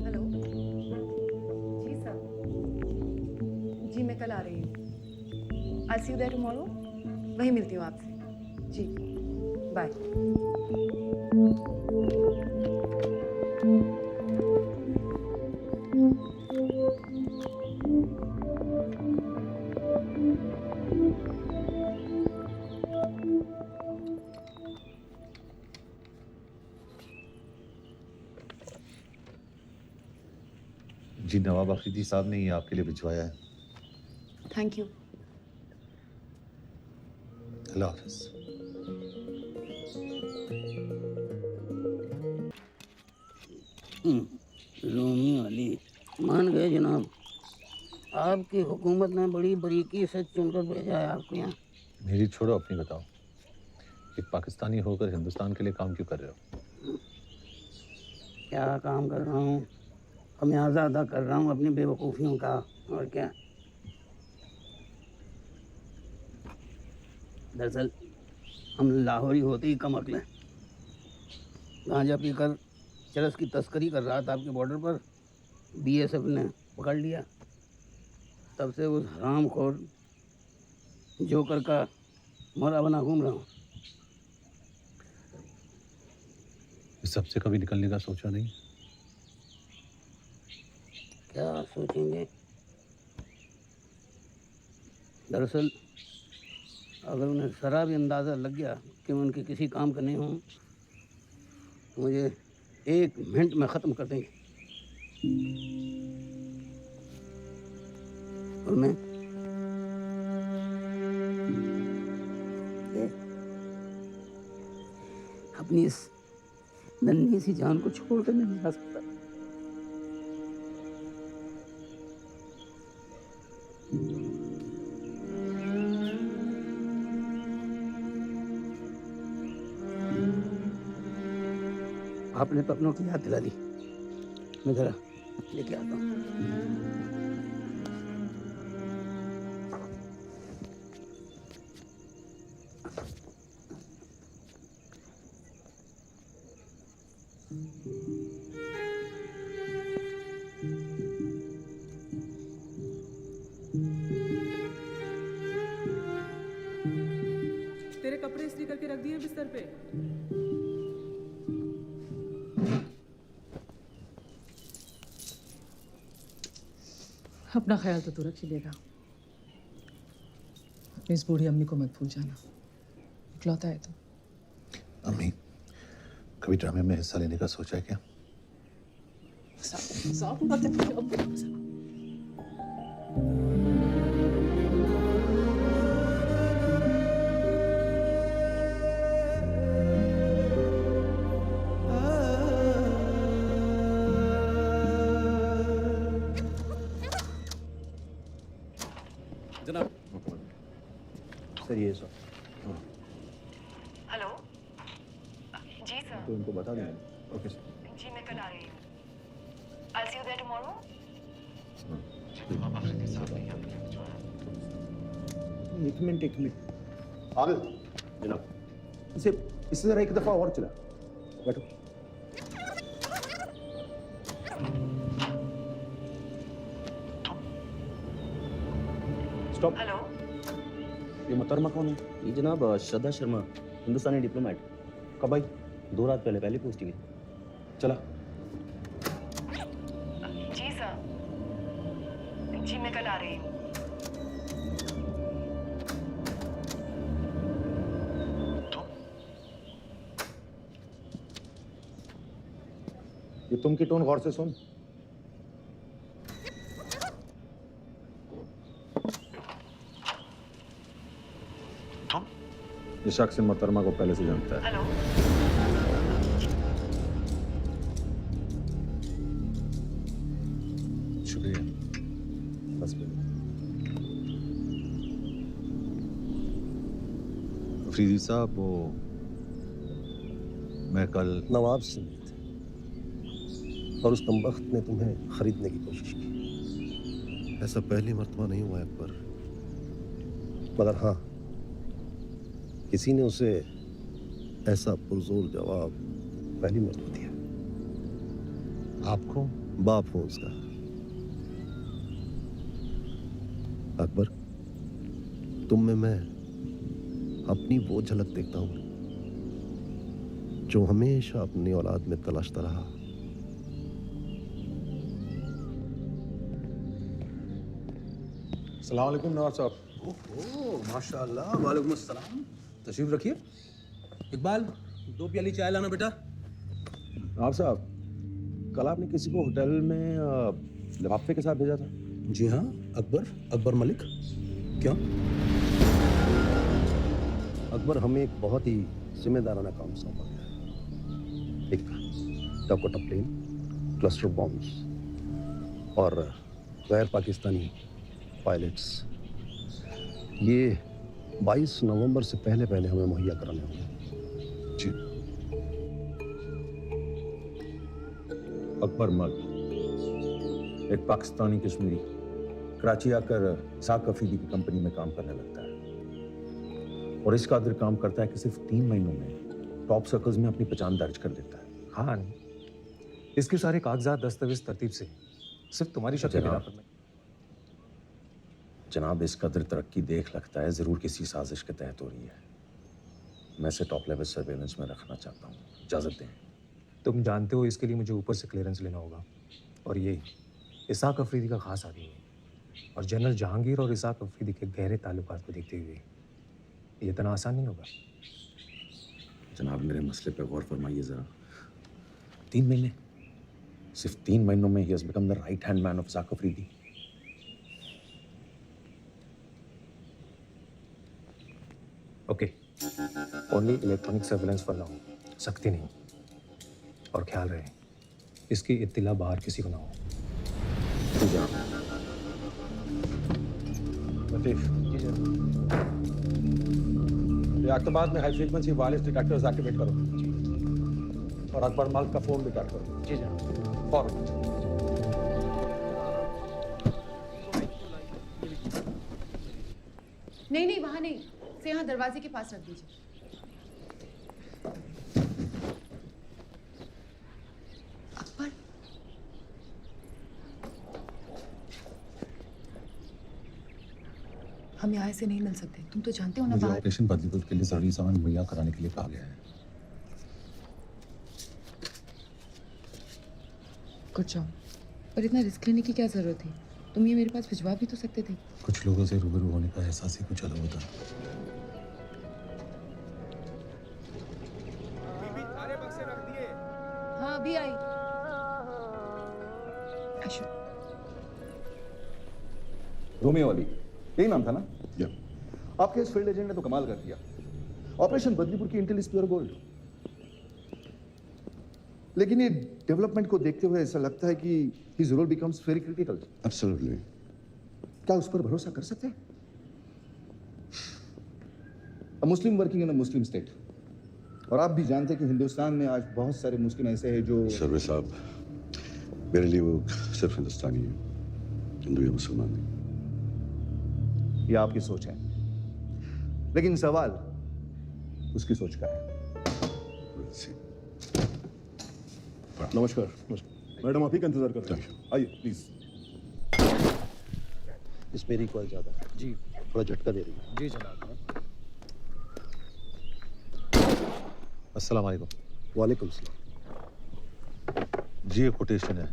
हेलो जी सर, जी मैं कल आ रही हूँ। आई सी यू देयर टुमारो। वहीं मिलती हूँ आपसे। जी बाय। जी नवाब आफरीदी साहब ने ये आपके लिए भिजवाया है। Thank you. अल्लाह हाफिज। रोमी अली मान गए जनाब, आपकी हुकूमत ने बड़ी बारीकी से चुनकर भेजा है आपको यहाँ। मेरी छोड़ो, अपनी बताओ। एक पाकिस्तानी होकर हिंदुस्तान के लिए काम क्यों कर रहे हो? क्या काम कर रहा हूँ, खमियाजा अदा कर रहा हूँ अपनी बेवकूफ़ियों का, और क्या। दरअसल हम लाहौरी होते ही कम अक्ल हैं। गांजा पीकर चरस की तस्करी कर रहा था आपके बॉर्डर पर, बीएसएफ ने पकड़ लिया। तब से उस हरामखोर जोकर का मरा बना घूम रहा हूँ। इस सब से कभी निकलने का सोचा नहीं? क्या सोचेंगे। दरअसल अगर उन्हें ज़रा भी अंदाज़ा लग गया कि मैं उनके किसी काम का नहीं हूँ तो मुझे 1 मिनट में ख़त्म कर देंगे। और मैं अपनी इस नन्ही सी जान को छोड़ कर नहीं जा सकता। आपने तो अपनों की याद दिला दी, मैं जरा लेके आता हूँ। तेरे कपड़े इस्त्री करके रख दिए बिस्तर पे। अपना ख्याल तो तू रख ही लेगा। इस बूढ़ी अम्मी को मत भूल जाना, इकलौता है तो। अम्मी, कभी ड्रामे में हिस्सा लेने का सोचा है क्या? जनाब सर ये सर। हेलो। जी सर। तो उनको बता देना। Okay sir. जी मैं कल आ रही हूँ। I'll see you there tomorrow. एक मिनट आदिल जनाब, इसे जरा एक दफा और चला। बैठो। स्टॉप। हेलो। ये मोहतरमा कौन है? ये जनाब श्रद्धा शर्मा, हिंदुस्तानी डिप्लोमेट। कब आई? 2 रात पहले पोस्टिंग है। चला। जी सर। जी मैं कल आ रही हूँ। ये तुम की टोन गौर से सुन। ये शख्स मोहतरमा को पहले से जानता है। हेलो। शुक्रिया। बस अफरीदी साहब, वो मैं कल नवाब से मिले थे और उस कमबख्त ने तुम्हें खरीदने की कोशिश की। ऐसा पहली मर्तबा नहीं हुआ अकबर, मगर हाँ, किसी ने उसे ऐसा पुरजोर जवाब पहली मर्तबा दिया। आपको? बाप हूं उसका। अकबर, तुम में मैं अपनी वो झलक देखता हूं जो हमेशा अपनी औलाद में तलाशता रहा। अस्सलाम वालेकुम नवाब साहब। ओह माशाल्लाह, वालेकुम अस्सलाम। तशरीफ रखिए। इकबाल, 2 प्याली चाय लाना बेटा। नवाब साहब, कल आपने किसी को होटल में लिफाफे के साथ भेजा था। जी हाँ, अकबर मलिक। क्यों? अकबर, हमें एक बहुत ही जिम्मेदाराना काम सौंपा गया है। एक टकोटा प्लेन, क्लस्टर बॉम्ब्स और गैर पाकिस्तानी पायलट्स, ये 22 नवंबर से पहले पहले हमें मुहैया कराने होंगे। जी। अकबर मल, एक पाकिस्तानी कश्मीरी, कराची आकर इसाक अफरीदी की कंपनी में काम करने लगता है और इस कादर काम करता है कि सिर्फ 3 महीनों में टॉप सर्कल्स में अपनी पहचान दर्ज कर देता है। हाँ, इसके सारे कागजात दस्तावेज तरतीब से सिर्फ तुम्हारी शक्ल बिना पर। जनाब, इस कदर तरक्की देख लगता है जरूर किसी साजिश के तहत हो रही है। मैं इसे टॉप लेवल सर्वेलेंस में रखना चाहता हूँ, इजाजत दें। तुम जानते हो इसके लिए मुझे ऊपर से क्लियरेंस लेना होगा, और ये इसाक अफरीदी का खास आदमी है, और जनरल जहांगीर और इसाक अफरीदी के गहरे ताल्लुकात को देखते हुए ये इतना आसान नहीं होगा। जनाब, मेरे मसले पर गौर फरमाइए ज़रा। 3 महीने, सिर्फ 3 महीनों में ही has become the right hand man of Isaq Afridi. Okay, only electronic surveillance for now, सख्ती नहीं, और ख्याल रहे इसकी इत्तिला बाहर किसी को ना हो। लतीफ जी सर, रियाकताबाद में high frequency wireless detectors activate करो और अकबर मल्क का फोन भी काट करो। जी सर, फौरन। नहीं नहीं, वहां नहीं, से यहाँ दरवाजे के पास रख दीजिए। अकबर, हम यहाँ से नहीं मिल सकते, तुम तो जानते हो ना। मुझे बाहर ऑपरेशन बदलीपुर के लिए जरूरी सामान मुहैया कराने के लिए कहा गया है। कुछ जाओ, पर इतना रिस्क लेने की क्या जरूरत थी? तुम ये मेरे पास भिजवा भी तो सकते थे। कुछ लोगों से रूबरू होने का एहसास ही कुछ अलग होता है। हाँ, अभी आई। अशोक, रोमियो वाली, यही नाम था ना? आपके इस फील्ड एजेंट ने तो कमाल कर दिया। ऑपरेशन बदलीपुर की इंटेल इज प्योर गोल्ड। लेकिन ये डेवलपमेंट को देखते हुए ऐसा लगता है कि his role becomes very critical. Absolutely. क्या उस पर भरोसा कर सकते हैं? अ मुस्लिम working in a Muslim state, और आप भी जानते हैं कि हिंदुस्तान में आज बहुत सारे मुस्लिम ऐसे हैं जो। सर्वे साहब, मेरे लिए वो सिर्फ हिंदुस्तानी है, हिंदू या मुसलमान नहीं। ये आपकी सोच है, लेकिन सवाल उसकी सोच का है। नमस्कार। मैडम, आप ही का इंतजार कर रहे हैं, आइए प्लीज। इसमें रिकॉइल ज़्यादा है जी, थोड़ा झटका दे रही है। जी जनाब। अस्सलाम वालेकुम। वालेकुम सलाम। जी, ये कोटेशन है,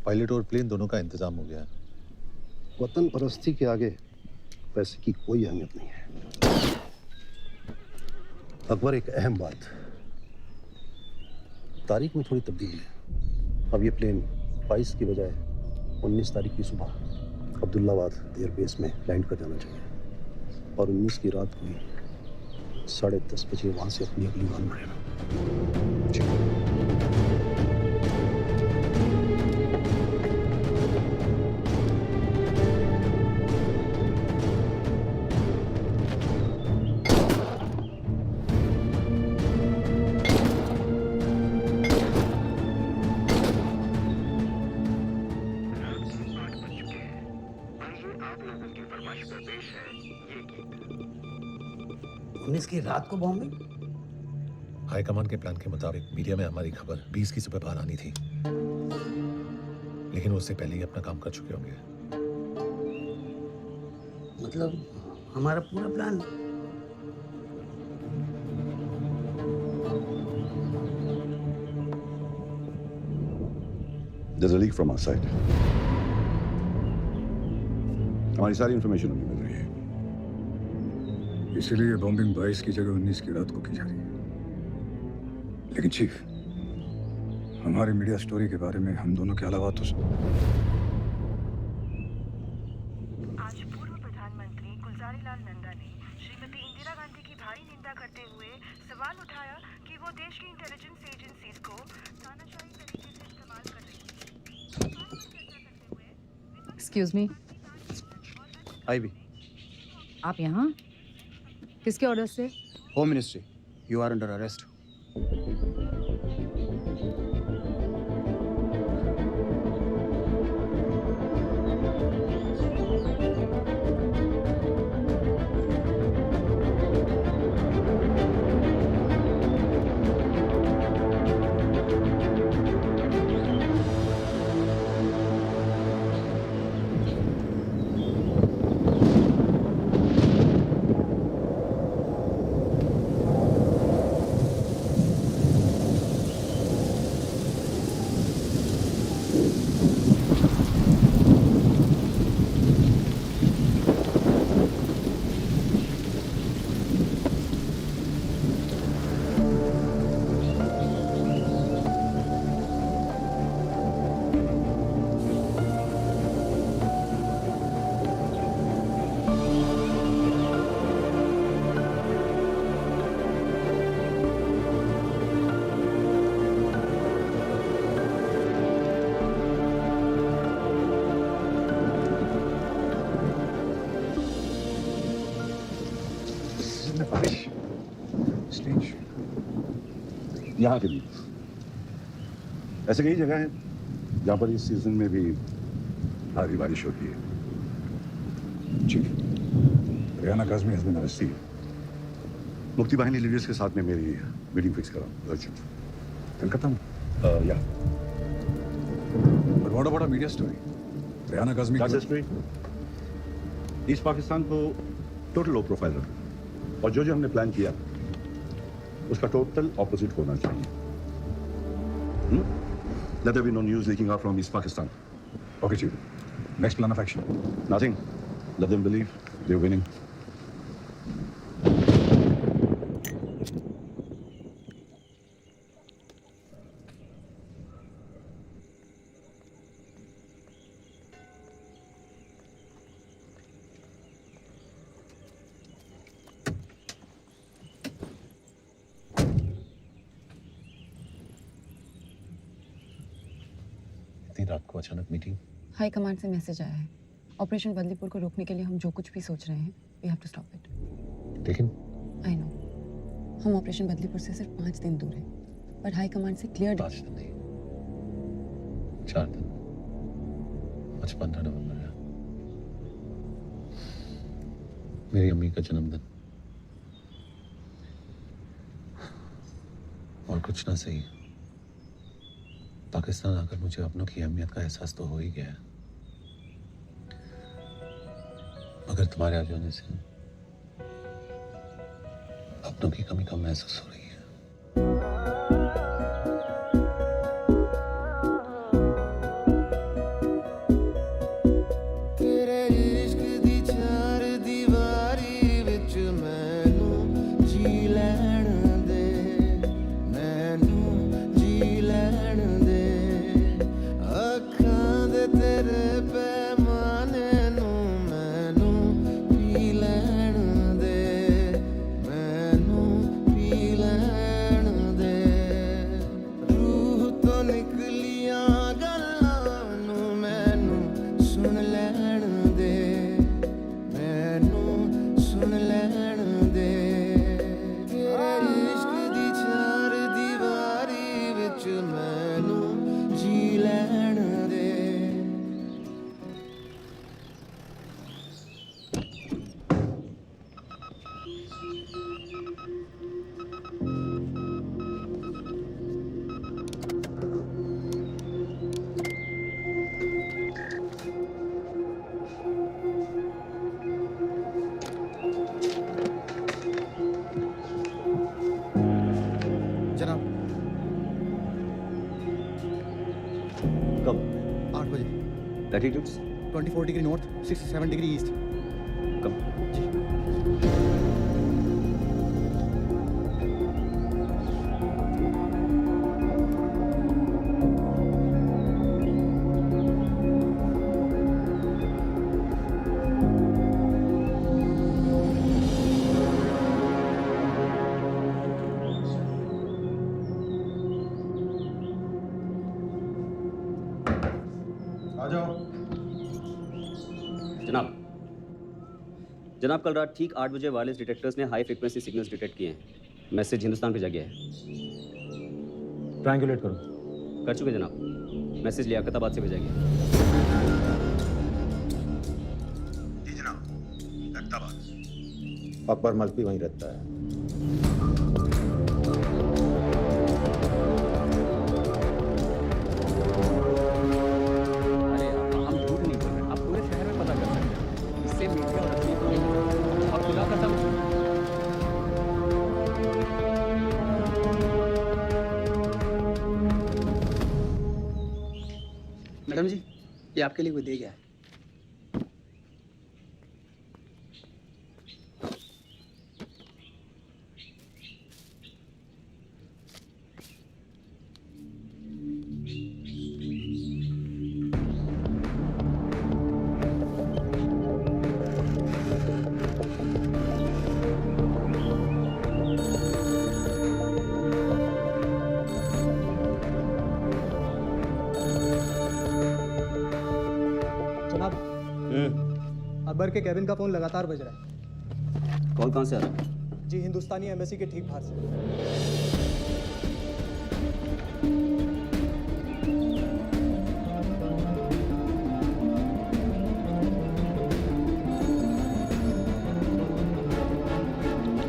पायलट और प्लेन दोनों का इंतजाम हो गया है। वतन परस्ती के आगे पैसे की कोई अहमियत नहीं है। अकबर, एक अहम बात, तारीख में थोड़ी तब्दीली है। अब ये प्लेन 22 की बजाय 19 तारीख की सुबह अब्दुल्लाबाद एयरबेस में लैंड कर जाना चाहिए, और 19 की रात को 10:30 बजे वहाँ से अपनी अगली उड़ान भरेगा। की रात को बॉम्बिंग? हाईकमान के प्लान के मुताबिक मीडिया में हमारी खबर 20 की सुबह बाहर आनी थी, लेकिन वो उससे पहले ही अपना काम कर चुके होंगे। मतलब हमारा पूरा plan. There's a leak from our side. हमारी सारी इंफॉर्मेशन हमें मिल रही है, इसीलिए बॉम्बिंग 22 की जगह 19 की रात को की जा रही है। लेकिन चीफ, हमारी मीडिया स्टोरी के बारे में हम दोनों के अलावा तो आज पूर्व प्रधानमंत्री गुलजारीलाल नंदा ने श्रीमती इंदिरा गांधी की भारी निंदा करते वो देश की इंटेलिजेंस एजेंसीज को तानाशाही तरीके से इस्तेमाल कर रही है। एक्सक्यूज मी, आई भी आप यहाँ किसके ऑर्डर से? Home ministry, you are under arrest. यहाँ के लिए ऐसे कई जगह हैं जहाँ पर इस सीजन में भी भारी बारिश होती है। Chief, Riyana Kazmi has been arrested. मुक्ति बाहिनी लीडर्स के साथ में मेरी मीटिंग फिक्स करा। कलकत्ता में? या। But what about a media story? Riyana Kazmi That's history. East Pakistan को टोटल लो प्रोफाइल रखना और जो जो हमने प्लान किया उसका टोटल ऑपोजिट होना चाहिए। Let there be no news leaking out from East Pakistan. Okay, Chief. Next plan of action? Nothing. Let them believe they're winning. रात को अचानक मीटिंग? हाई कमांड से मैसेज आया है। ऑपरेशन बदलीपुर को रोकने के लिए हम जो कुछ भी सोच रहे हैं, we have to stop it. लेकिन आई नो, हम ऑपरेशन बदलीपुर से सिर्फ 5 दिन दूर हैं, पर हाई कमांड से क्लियर 5 दिन नहीं, 4 दिन। आज 15 नवंबर है, मेरी अम्मी का जन्मदिन। और कुछ ना सही, पाकिस्तान आकर मुझे अपनों की अहमियत का एहसास तो हो ही गया है, मगर तुम्हारे आ जाने से अपनों की कमी कम महसूस हो रही है। Latitudes? 24 degree north, 67 degree east. Come. जाओ। जनाब जनाब कल रात ठीक 8 बजे वायरलेस डिटेक्टर्स ने हाई फ्रीक्वेंसी सिग्नल्स डिटेक्ट किए हैं। मैसेज हिंदुस्तान भेजा गया है। ट्रायंगुलेट करो। कर चुके जनाब। मैसेज लियाकताबाद से भेजा गया। जी जनाब। अकबर मल्क भी वहीं रहता है। अरे हम झूठ नहीं बोल रहे। आप पूरे शहर में पता कर सकते हैं। इससे मीडिया और असली को अब खुला खत्म। मैडम जी, ये आपके लिए कोई दे गया है। जनाब, अकबर के केबिन का फोन लगातार बज रहा है। कॉल कहाँ से आ रहा है? जी, हिंदुस्तानी एम्बेसी के ठीक बाहर से।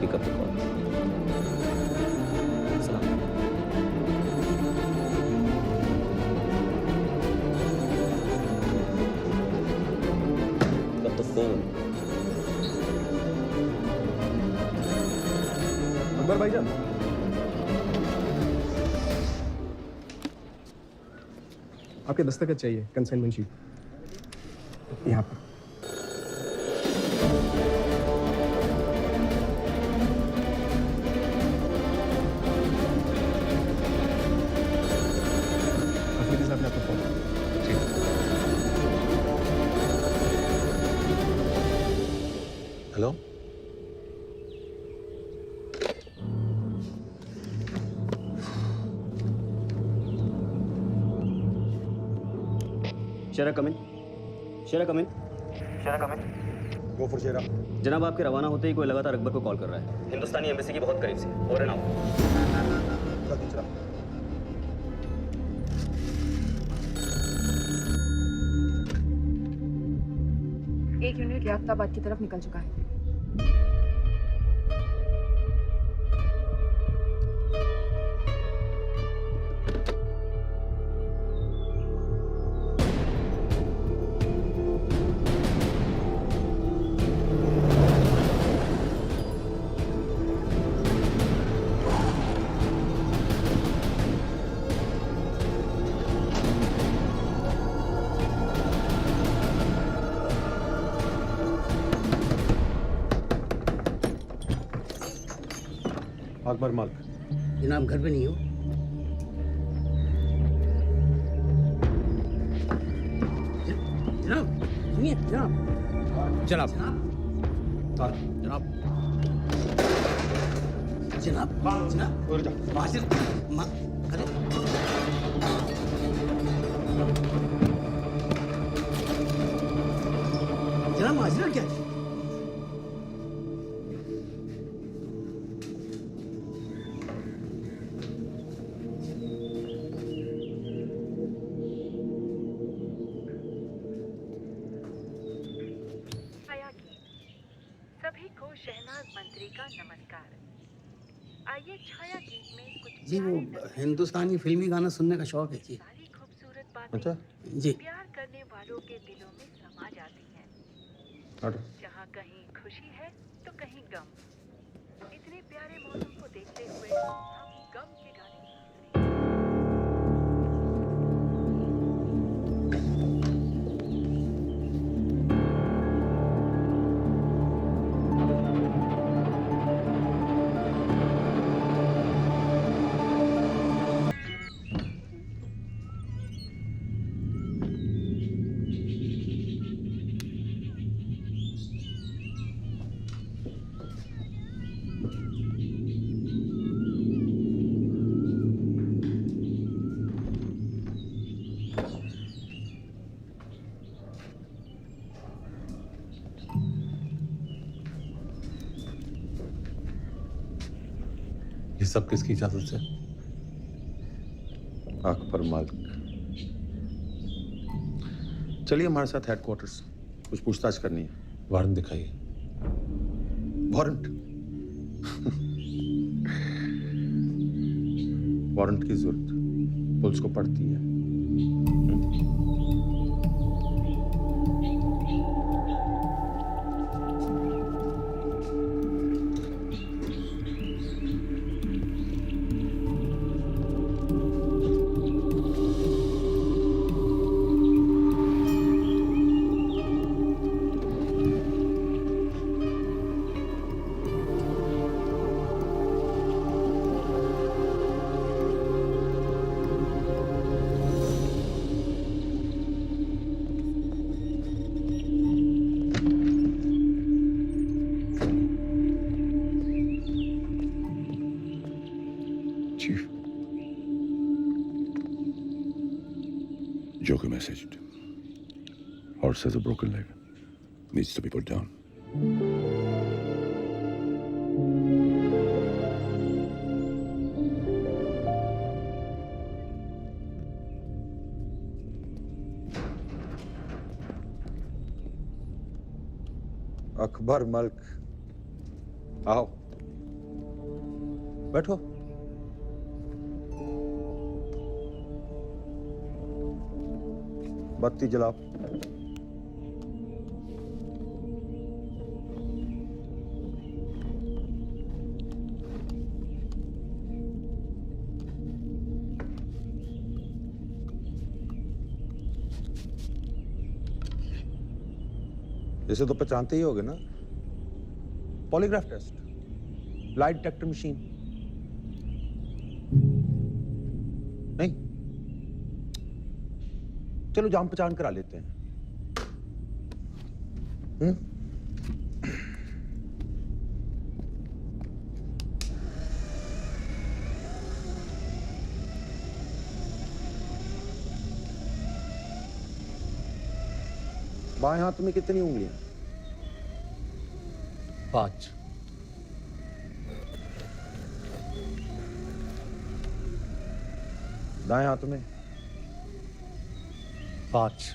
Pick up the call. सलाम। Pick up the phone. Akbar भाईजान, आपके दस्तखत चाहिए कंसाइनमेंट शीट यहाँ पर। अफरीदी साहब ने आपको phone hello, Shera come in. Shera come in. Shera come in. Go for Shera. जनाब आपके रवाना होते ही कोई लगातार अकबर को कॉल कर रहा है। हिंदुस्तानी एम्बेसी की बहुत करीब से। Over and out. दूसरा। एक यूनिट लियाकताबाद की तरफ निकल चुका है। अकबर मल्क। जनाब घर पे नहीं हो? जनाब सुनिए जनाब। जनाब। जनाब जनाब जनाब हाजिर अरे जनाब हाजिर क्या? सभी को शहनाज मंत्री का नमस्कार। आइए छाया गीत में कुछ जी वो हिंदुस्तानी फिल्मी गाना सुनने का शौक है जी। खूबसूरत बातें अच्छा जी। प्यार करने वालों के दिलों में समा जाती हैं। हटो। जहाँ कहीं खुशी है तो कहीं गम। इतने प्यारे मौसम को देखते हुए हम गम के गाने ये सब किसकी इजाजत से? अकबर मालिक। चलिए हमारे साथ हेडक्वार्टर्स, कुछ पूछताछ करनी है। वारंट दिखाइए। वारंट? वारंट की जरूरत पुलिस को पड़ती है। Chief. Joker messaged. Horse has a broken leg. Needs to be put down. Akbar मल्क, आओ बैठो। बत्ती जलाओ। इसे तो पहचानते ही होगे ना? Polygraph test, light detector machine. नहीं, चलो जान पहचान करा लेते हैं। बाएं हाथ में कितनी उंगलियां? 5। दाएं हाथ में? 5।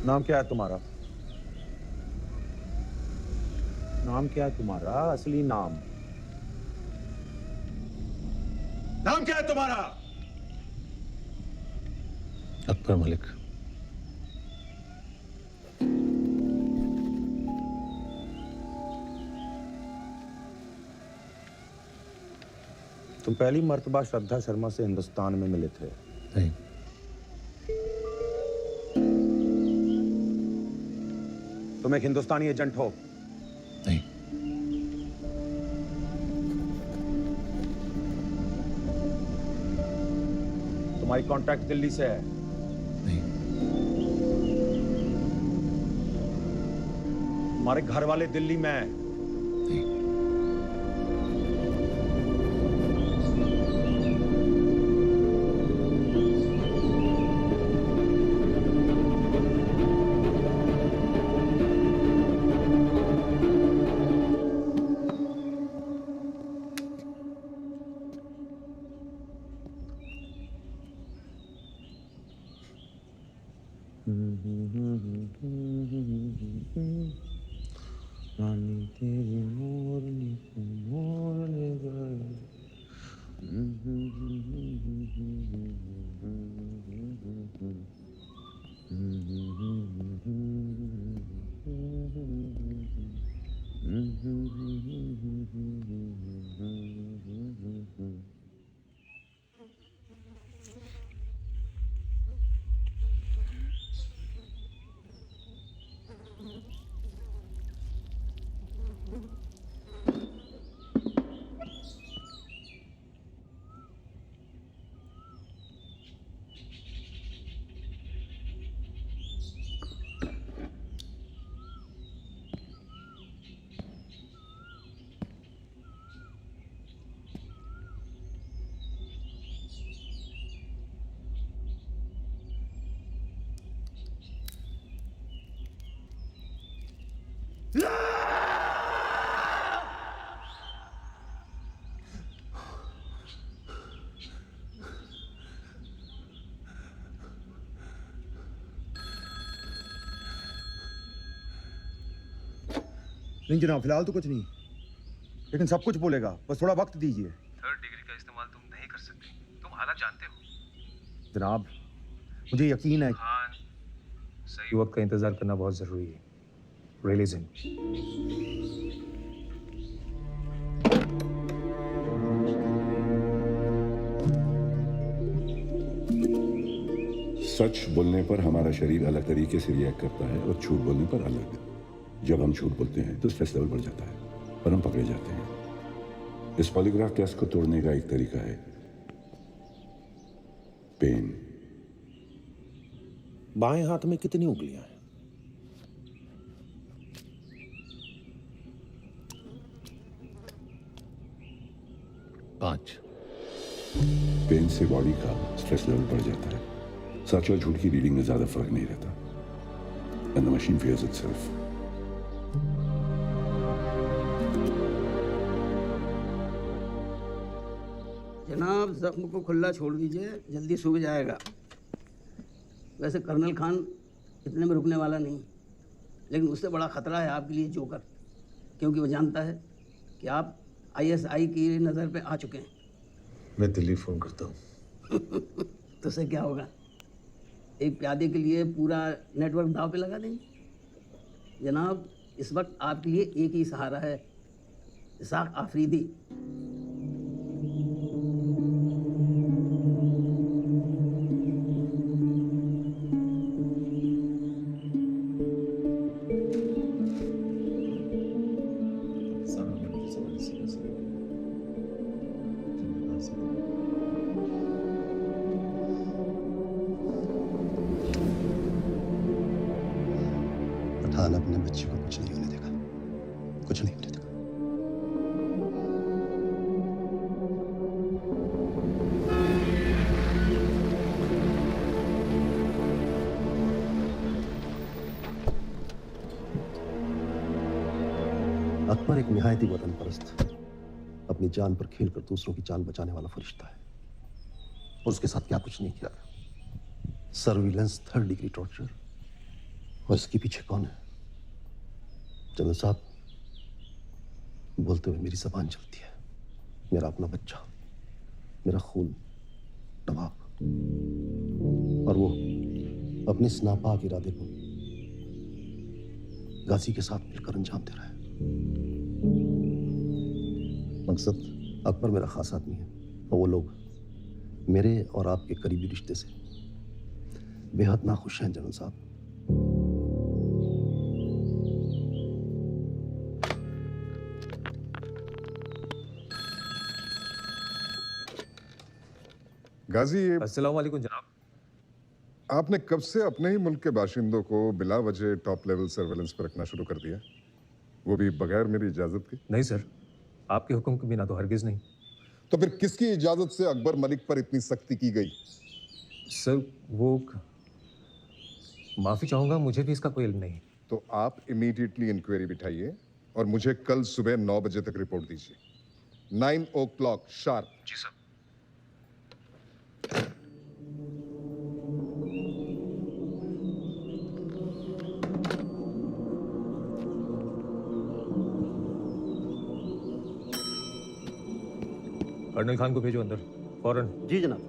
नाम क्या है तुम्हारा? नाम क्या है तुम्हारा? असली नाम नाम क्या है तुम्हारा? अकबर मलिक। तुम पहली मर्तबा श्रद्धा शर्मा से हिंदुस्तान में मिले थे? नहीं। तुम एक हिंदुस्तानी एजेंट हो? नहीं। तुम्हारी कॉन्ट्रैक्ट दिल्ली से है? नहीं। तुम्हारे घर वाले दिल्ली में हैं? नहीं। रानी तेरी मोरनी को मोरने गए। नहीं जनाब, फिलहाल तो कुछ नहीं, लेकिन सब कुछ बोलेगा, बस थोड़ा वक्त दीजिए। 3rd डिग्री का इस्तेमाल तुम नहीं कर सकते, तुम हालात जानते हो। जनाब, मुझे यकीन है। खान, सही वक्त का इंतजार करना बहुत जरूरी है। Release him. सच बोलने पर हमारा शरीर अलग तरीके से रिएक्ट करता है और झूठ बोलने पर अलग। जब हम झूठ बोलते हैं तो स्ट्रेस लेवल बढ़ जाता है और हम पकड़े जाते हैं। इस पॉलीग्राफ टेस्ट को तोड़ने का एक तरीका है पेन। बाएं हाथ में कितनी उंगलियां हैं? पांच। पेन से बॉडी का स्ट्रेस लेवल बढ़ जाता है। सच और झूठ की रीडिंग में ज्यादा फर्क नहीं रहता। And the machine fears itself. जनाब, जख्म को खुला छोड़ दीजिए, जल्दी सूख जाएगा। वैसे कर्नल खान इतने में रुकने वाला नहीं, लेकिन उससे बड़ा खतरा है आपके लिए जोकर, क्योंकि वो जानता है कि आप ISI की नज़र पे आ चुके हैं। मैं दिल्ली फोन करता हूँ। तो उससे क्या होगा? एक प्यादे के लिए पूरा नेटवर्क दाव पे लगा देंगे। जनाब, इस वक्त आपके लिए एक ही सहारा है, इसाक आफरीदी। पठान अपने बच्चे को कुछ नहीं होने देगा, कुछ नहीं होने देगा। अकबर एक निहायती वतन परस्त, अपनी जान पर खेलकर दूसरों की जान बचाने वाला फरिश्ता है। और उसके साथ क्या कुछ नहीं किया। सर्विलेंस, 3rd डिग्री टॉर्चर, और इसके पीछे कौन है? जनरल साहब, बोलते हुए मेरी जबान चलती है। मेरा अपना बच्चा, मेरा खून नवाब, और वो अपने इस नापाक इरादे को गाजी के साथ मिलकर अंजाम दे रहा है। मकसद, अकबर मेरा खास आदमी है और वो लोग मेरे और आपके करीबी रिश्ते से बेहद नाखुश हैं जनरल साहब। गाजी, अस्सलाम वालेकुम जनाब। आपने कब से अपने ही मुल्क के बाशिंदों को बिला वजह टॉप लेवल सर्वेलेंस पर रखना शुरू कर दिया, वो भी बगैर मेरी इजाजत के? नहीं सर, आपके हुक्म के बिना तो हरगिज नहीं। तो फिर किसकी इजाजत से अकबर मलिक पर इतनी सख्ती की गई? सर वो माफी चाहूंगा, मुझे भी इसका कोई इल्म नहीं। तो आप इमीडिएटली इंक्वायरी बिठाइए और मुझे कल सुबह 9 बजे तक रिपोर्ट दीजिए। 9 o'clock शार्प। जी सर। कर्नल खान को भेजो अंदर फौरन। जी जनाब।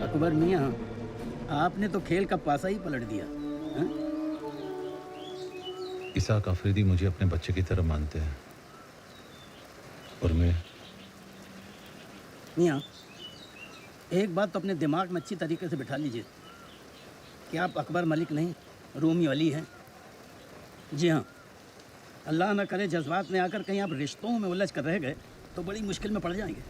अकबर मियाँ, आपने तो खेल का पासा ही पलट दिया। इसाक आफरीदी मुझे अपने बच्चे की तरह मानते हैं और मैं। मियाँ, एक बात तो अपने दिमाग में अच्छी तरीके से बिठा लीजिए कि आप अकबर मलिक नहीं, रोमी अली हैं। जी हाँ, अल्लाह ना करे जज्बात में आकर कहीं आप रिश्तों में उलझ कर रह गए तो बड़ी मुश्किल में पड़ जाएंगे।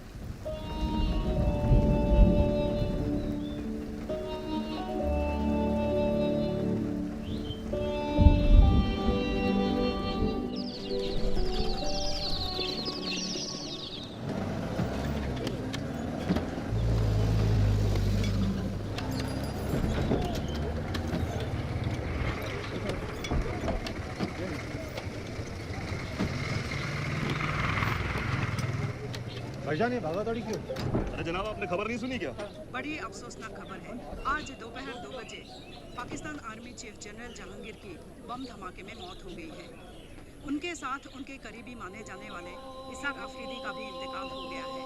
भाईजान ये भागा दौड़ी क्यों? अरे जनाब आपने खबर नहीं सुनी क्या? बड़ी अफसोसनाक खबर है। आज दोपहर 2 बजे Pakistan army chief general Jahangir की बम धमाके में मौत हो गई है। उनके साथ उनके करीबी माने जाने वाले इसाक अफरीदी का भी इंतकाल हो गया है।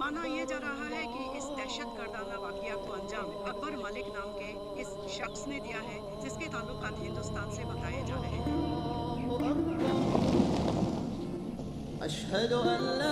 माना यह जा रहा है कि इस दहशतगर्दाना वाकया को अंजाम अकबर मलिक नाम के इस शख्स ने दिया है, जिसके ताल्लुकात हिंदुस्तान से बताए जा रहे हैं। अशहदु अल्ला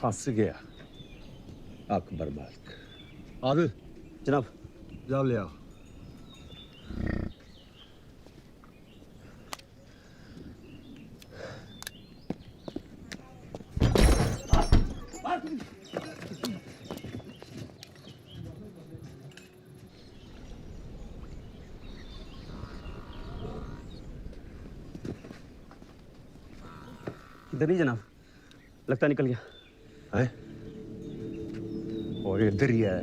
फंस गया अकबर मलिक। आदिल जनाब जाओ ले आओ। इधर नहीं जनाब, लगता निकल गया है और इधर ही है।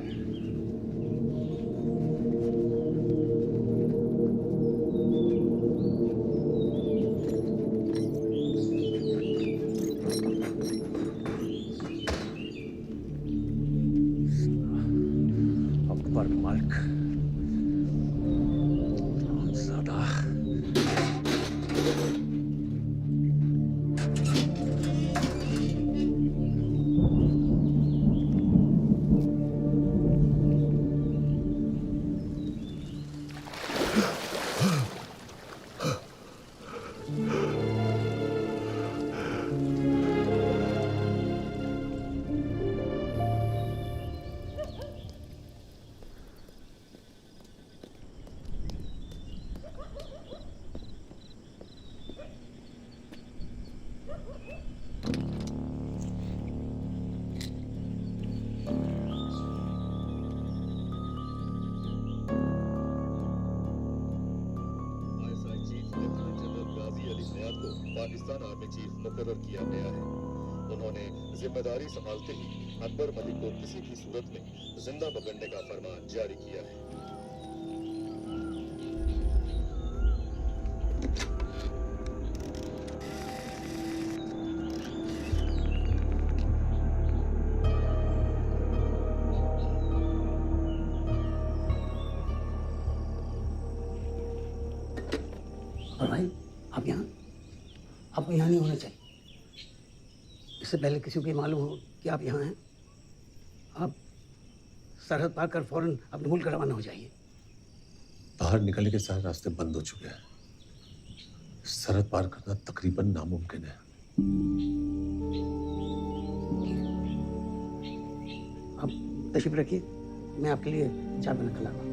अकबर मलिक ज्यादा पाकिस्तान आर्मी चीफ मुकर्रर किया गया है। उन्होंने जिम्मेदारी संभालते ही अकबर मलिक को किसी भी सूरत में जिंदा पकड़ने का फरमान जारी किया है। और भाई आप यहाँ, आपको यहाँ नहीं होना चाहिए। इससे पहले किसी को ये मालूम हो कि आप यहाँ हैं, आप सरहद पार कर फौरन अपने मुल्क रवाना हो जाइए। बाहर निकलने के सारे रास्ते बंद हो चुके हैं। सरहद पार करना तकरीबन नामुमकिन है। आप तशरीफ रखिए, मैं आपके लिए चाय बना कर लाऊंगा।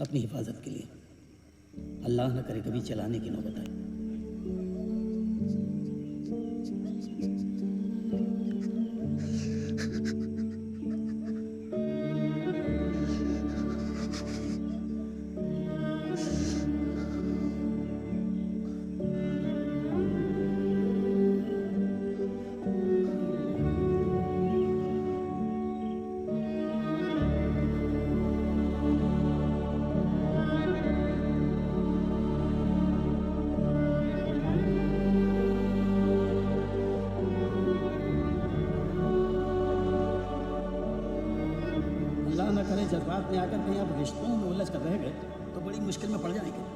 अपनी हिफाजत के लिए, अल्लाह न करे कभी चलाने की नौबत आए। जज्बात में आकर कहीं आप रिश्तों में उलझ कर रह गए तो बड़ी मुश्किल में पड़ जाएंगे।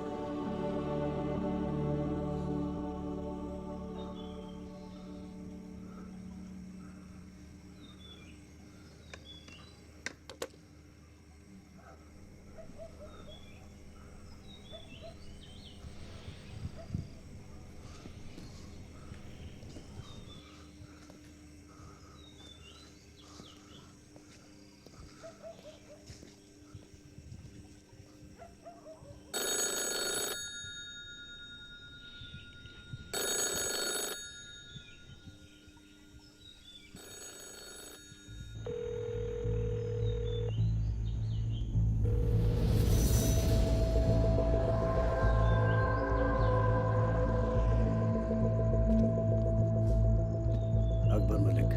अकबर मलिक,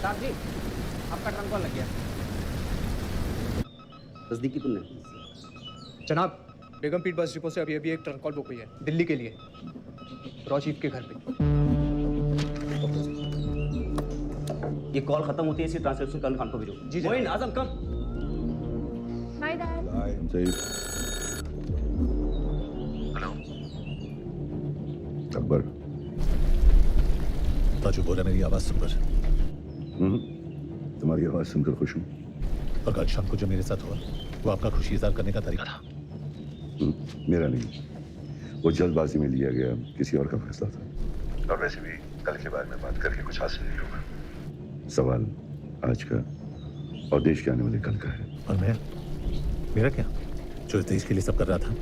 साहब जी, आपका ट्रंक कॉल लग गया। तस्दीक की तुमने? जनाब, बेगमपीट बस डिपो से अभी अभी एक ट्रंक कॉल बुक हुई है दिल्ली के लिए, रॉ चीफ के घर पे। ये कॉल खत्म होती है, इसी ट्रांसलेशन कर्नल खान को भेजो। जी Moin, Azam come. Hi dad. Hello Akbar. Taju बोला मेरी आवाज सुनकर। तुम्हारी आवाज सुनकर खुश हूँ। और कल शाम को जो मेरे साथ हुआ वो आपका खुशी इज़हार करने का तरीका था? मेरा नहीं, वो जल्दबाजी में लिया गया किसी और का फैसला था। और वैसे भी कल के बारे में बात करके कुछ हासिल नहीं होगा। सवाल आज का और देश के आने वाले कल का है। और मैं, मेरा क्या, जो इस देश के लिए सब कर रहा था?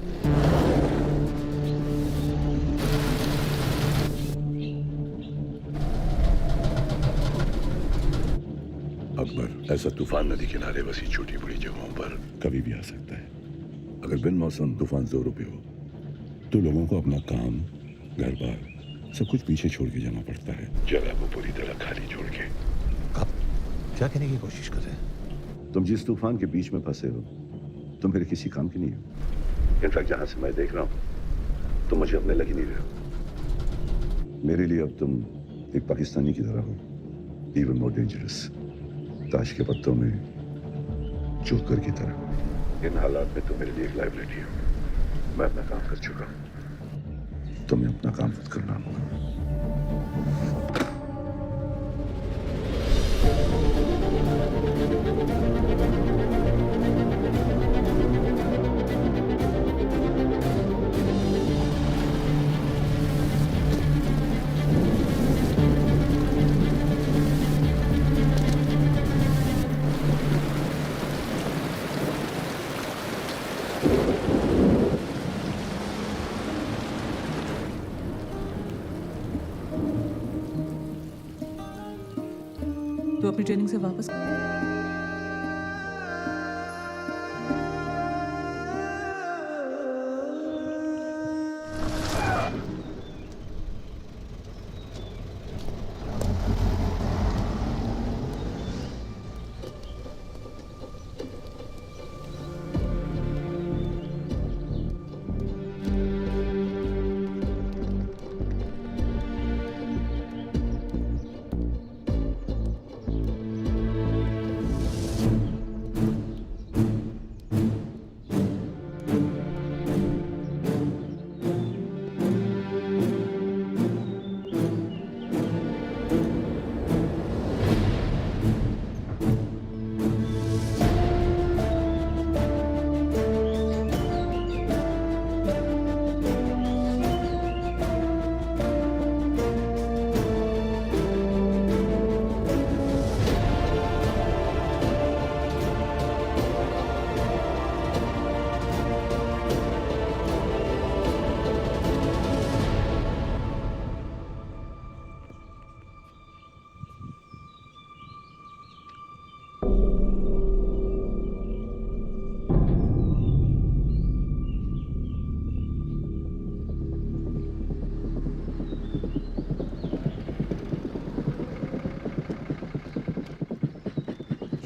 अकबर, ऐसा तूफान नदी किनारे बसी छोटी बड़ी जगहों पर कभी भी आ सकता है। अगर बिन मौसम तूफान जोरों पे हो तो लोगों को अपना काम, घर बार सब कुछ पीछे छोड़ के जाना पड़ता है, जगह को पूरी तरह खाली छोड़ के। आप क्या कहने की कोशिश कर रहे हैं? तुम जिस तूफान के बीच में फंसे हो तुम फिर किसी काम की नहीं हो। इनफैक्ट जहां से मैं देख रहा हूं तुम मुझे अपने लग ही नहीं रहे हो। मेरे लिए अब तुम एक पाकिस्तानी की तरह हो, इवन मोर डेंजरस, ताश के पत्तों में जोकर की तरह। इन हालात में तुम मेरे लिए एक लाइबिलिटी हो। मैं अपना काम कर चुका हूं, तुम्हें अपना काम खुद करना होगा। तो अपनी ट्रेनिंग से वापस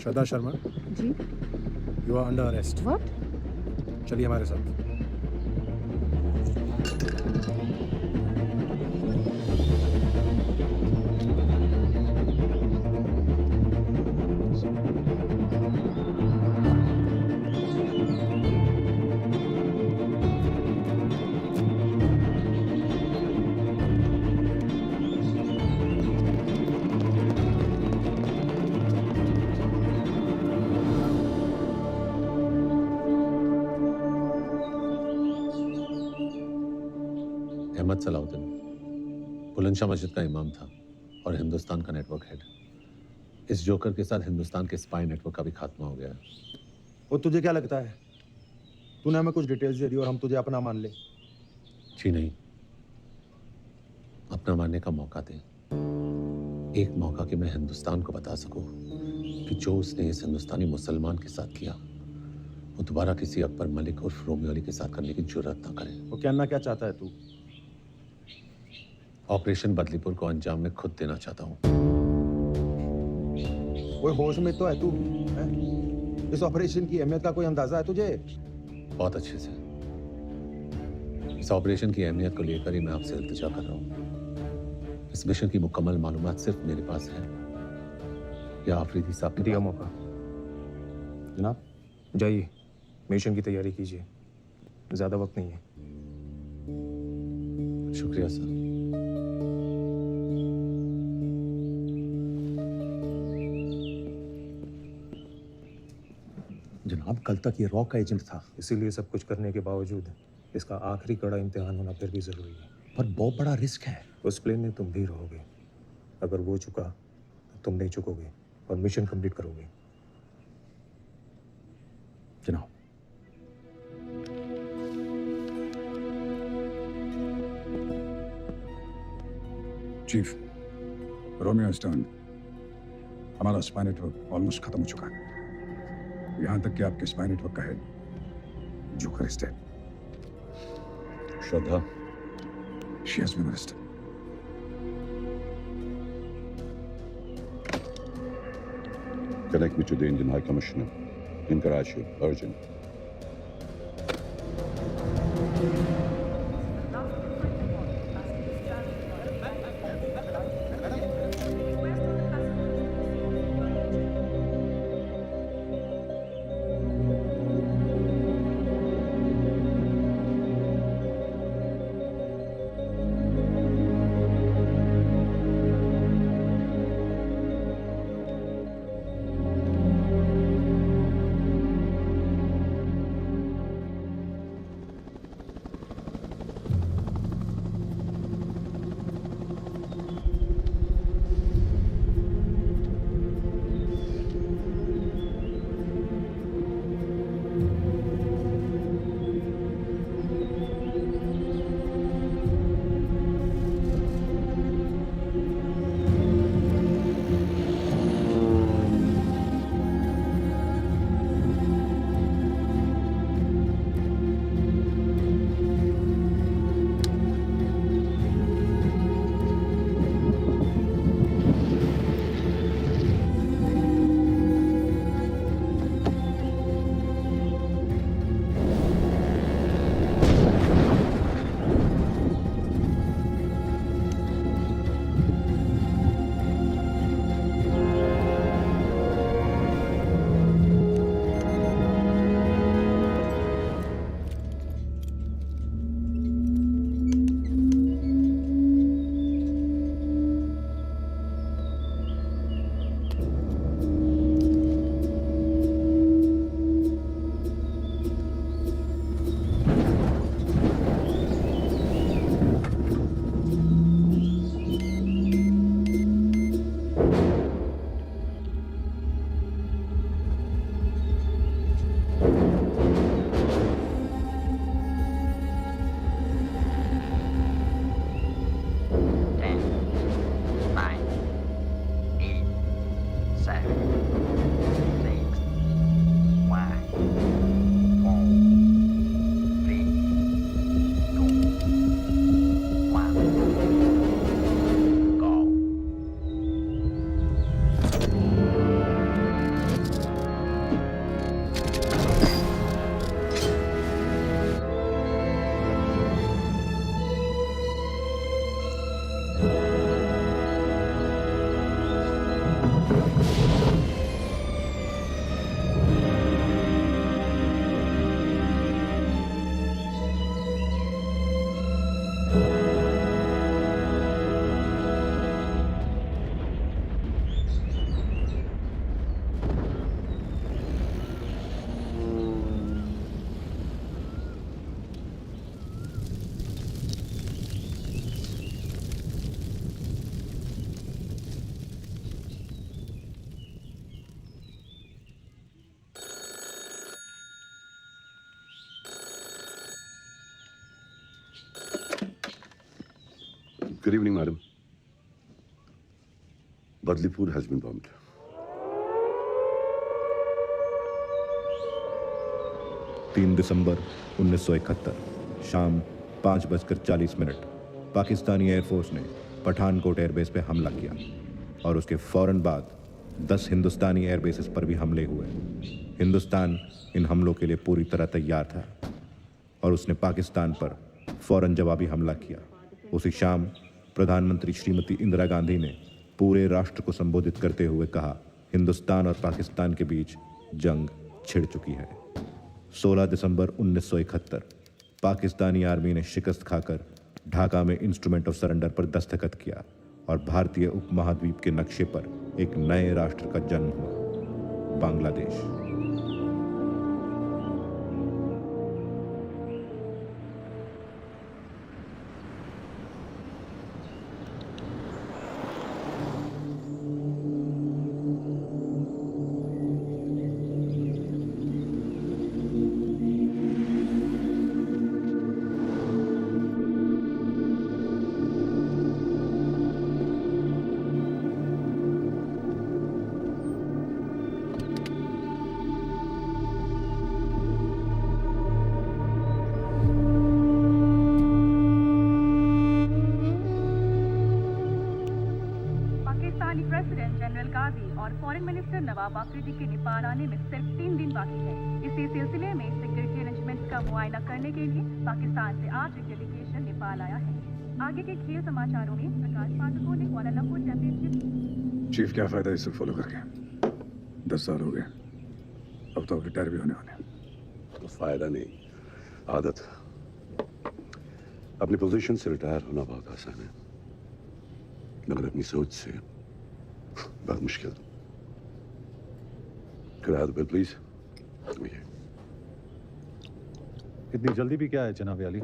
श्रद्धा शर्मा, जी, you are under arrest. What? चलिए हमारे साथ। अहमद सलाउद्दीन बुलंदशाह मस्जिद का इमाम था और हिंदुस्तान का नेटवर्क हेड। इस जोकर के साथ हिंदुस्तान के स्पाई नेटवर्क का भी खात्मा हो गया। और तुझे क्या लगता है तूने हमें कुछ डिटेल्स दे दी और हम तुझे अपना मान ले? जी नहीं, अपना मानने का मौका दे। एक मौका कि मैं हिंदुस्तान को बता सकूं कि जो उसने इस हिंदुस्तानी मुसलमान के साथ किया वो दोबारा किसी अकबर मलिक और रोमियो अली के साथ करने की जुर्रत ना करे। वो कहना क्या चाहता है तू? ऑपरेशन बदलीपुर को अंजाम मैं खुद देना चाहता हूँ। वो होश में तो है तू है? इस ऑपरेशन की अहमियत का कोई अंदाजा है तुझे? बहुत अच्छे से। इस ऑपरेशन की अहमियत को लेकर ही मैं आपसे इल्तिजा कर रहा हूँ। इस मिशन की मुकम्मल मालूमात सिर्फ मेरे पास है या आफरीदी साहब दिया मौका। जनाब जाइए, मिशन की तैयारी कीजिए, ज्यादा वक्त नहीं है। शुक्रिया सर। जनाब कल तक ये रॉ का एजेंट था। इसीलिए सब कुछ करने के बावजूद इसका आखिरी कड़ा इम्तिहान होना फिर भी जरूरी है। पर बहुत बड़ा रिस्क है। उस प्लेन में तुम भी रहोगे। अगर वो चुका तो तुम नहीं चुकोगे और मिशन कंप्लीट करोगे। जनाब चीफ, रोमियो स्टर्न, हमारा स्पाइन नेटवर्क ऑलमोस्ट खत्म हो चुका है, यहां तक कि आपके स्पाइन नेटवर्क का head joker is dead. Shraddha, she has been arrested. Connect me to the Indian High Commissioner in Karachi, urgent. Good evening, madam. Badlipur has been bombed. दिसंबर 1971 शाम 5:40 पाकिस्तानी एयरफोर्स ने पठानकोट एयरबेस पे हमला किया और उसके फौरन बाद 10 हिंदुस्तानी एयरबेसेस पर भी हमले हुए। हिंदुस्तान इन हमलों के लिए पूरी तरह तैयार था और उसने पाकिस्तान पर फौरन जवाबी हमला किया। उसी शाम प्रधानमंत्री श्रीमती इंदिरा गांधी ने पूरे राष्ट्र को संबोधित करते हुए कहा, हिंदुस्तान और पाकिस्तान के बीच जंग छिड़ चुकी है। 16 दिसंबर 1971 पाकिस्तानी आर्मी ने शिकस्त खाकर ढाका में इंस्ट्रूमेंट ऑफ सरेंडर पर दस्तखत किया और भारतीय उपमहाद्वीप के नक्शे पर एक नए राष्ट्र का जन्म हुआ, बांग्लादेश। फॉरेन मिनिस्टर नवाब आफरीदी के नेपाल आने में सिर्फ 3 दिन बाकी है। इसी सिलसिले में सिक्योरिटी अरेंजमेंट्स का मुआयना करने के लिए पाकिस्तान से आज एक डेलीगेशन नेपाल आया है। आगे के खेल समाचारों में प्रकाश पाठकों ने कुआलालंपुर चैंपियनशिप। चीफ, क्या फायदा इसे फॉलो करके? 10 साल हो गए, अब तो रिटायर भी होने वाले हैं। तो फायदा नहीं, आदत। अपनी पोजीशन से रिटायर होना बहुत आसान है, मगर अपनी सोच से बहुत मुश्किल। किराया दो प्लीज। इतनी जल्दी भी क्या है जनाब अली?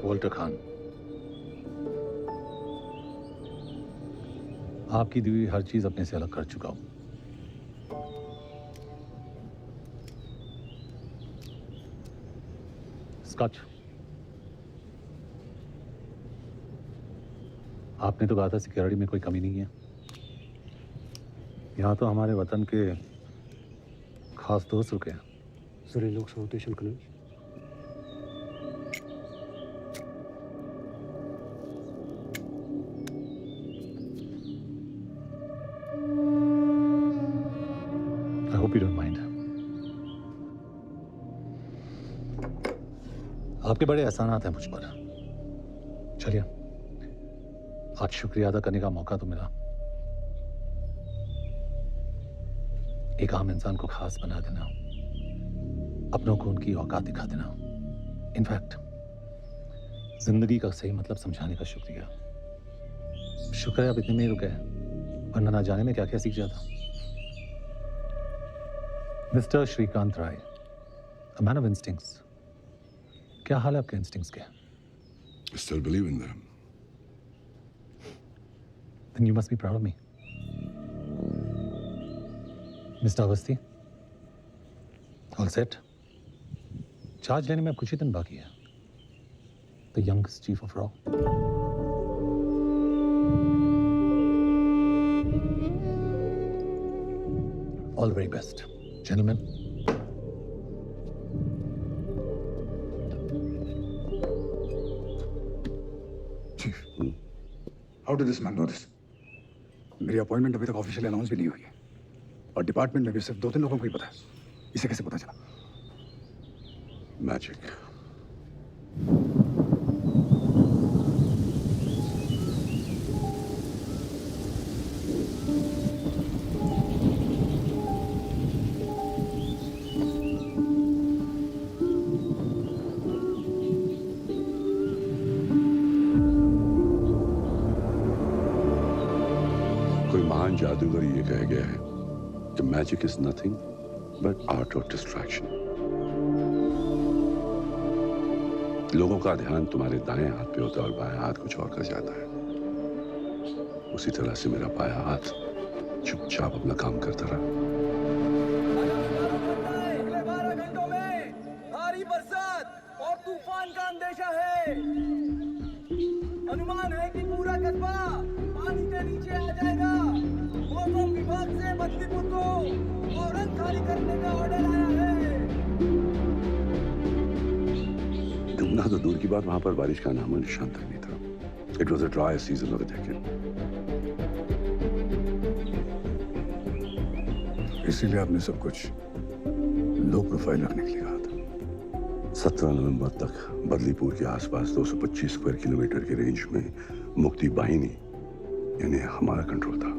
वॉल्टर खान, आपकी दी हुई हर चीज अपने से अलग कर चुका हूं। स्कॉच, आपने तो कहा था सिक्योरिटी में कोई कमी नहीं है। यहाँ तो हमारे वतन के खास दोस्त रुके हैं। Soll ich noch so authentisch können? I hope you don't mind. आपके बड़े एहसानात हैं मुझ पर। चलिए, आज शुक्रिया अदा करने का मौका तो मिला। एक आम इंसान को खास बना देना, अपनों को उनकी औकात दिखा देना, इनफैक्ट जिंदगी का सही मतलब समझाने का शुक्रिया। शुक्र है अब इतने में ही रुके हैं, वरना ना जाने में क्या क्या सीख जाता। Mister Shrikant Rai, a man of instincts. क्या हाल है आपके इंस्टिंक्ट्स के? I still believe in them. Then you must be proud of me. Mr. Awasthi, all set? Charge लेने में अब कुछ ही दिन बाकी है। The youngest chief of RAW. All the very best, gentlemen. Chief, how did this man know this? मेरी appointment अभी तक ऑफिशियली अनाउंस भी नहीं हुई है और डिपार्टमेंट में भी सिर्फ 2-3 लोगों को ही पता है। इसे कैसे पता चला? मैजिक। कोई महान जादूगर ये कह गया है कि magic is nothing but art of distraction. लोगों का ध्यान तुम्हारे दाएं हाथ पे होता है और बाएं हाथ कुछ और कर जाता है। उसी तरह से मेरा बायां हाथ चुपचाप अपना काम करता रहा। अगले 12 घंटों में भारी बरसात और तूफान का अंदेशा है। अनुमान है कि पूरा कस्बा पानी के नीचे आ जाएगा। मौसम विभाग से बदलीपुर को फौरन खाली करने का ऑर्डर आया है। डूबना तो दूर की बात, वहां पर बारिश का नामो निशान तक नहीं था। It was a dry season of the decade. इसीलिए आपने सब कुछ लो प्रोफाइल रखने के लिए कहा था। 17 नवंबर तक बदलीपुर के आसपास 225 स्क्वायर किलोमीटर के रेंज में मुक्ति बाहिनी यानी हमारा कंट्रोल था।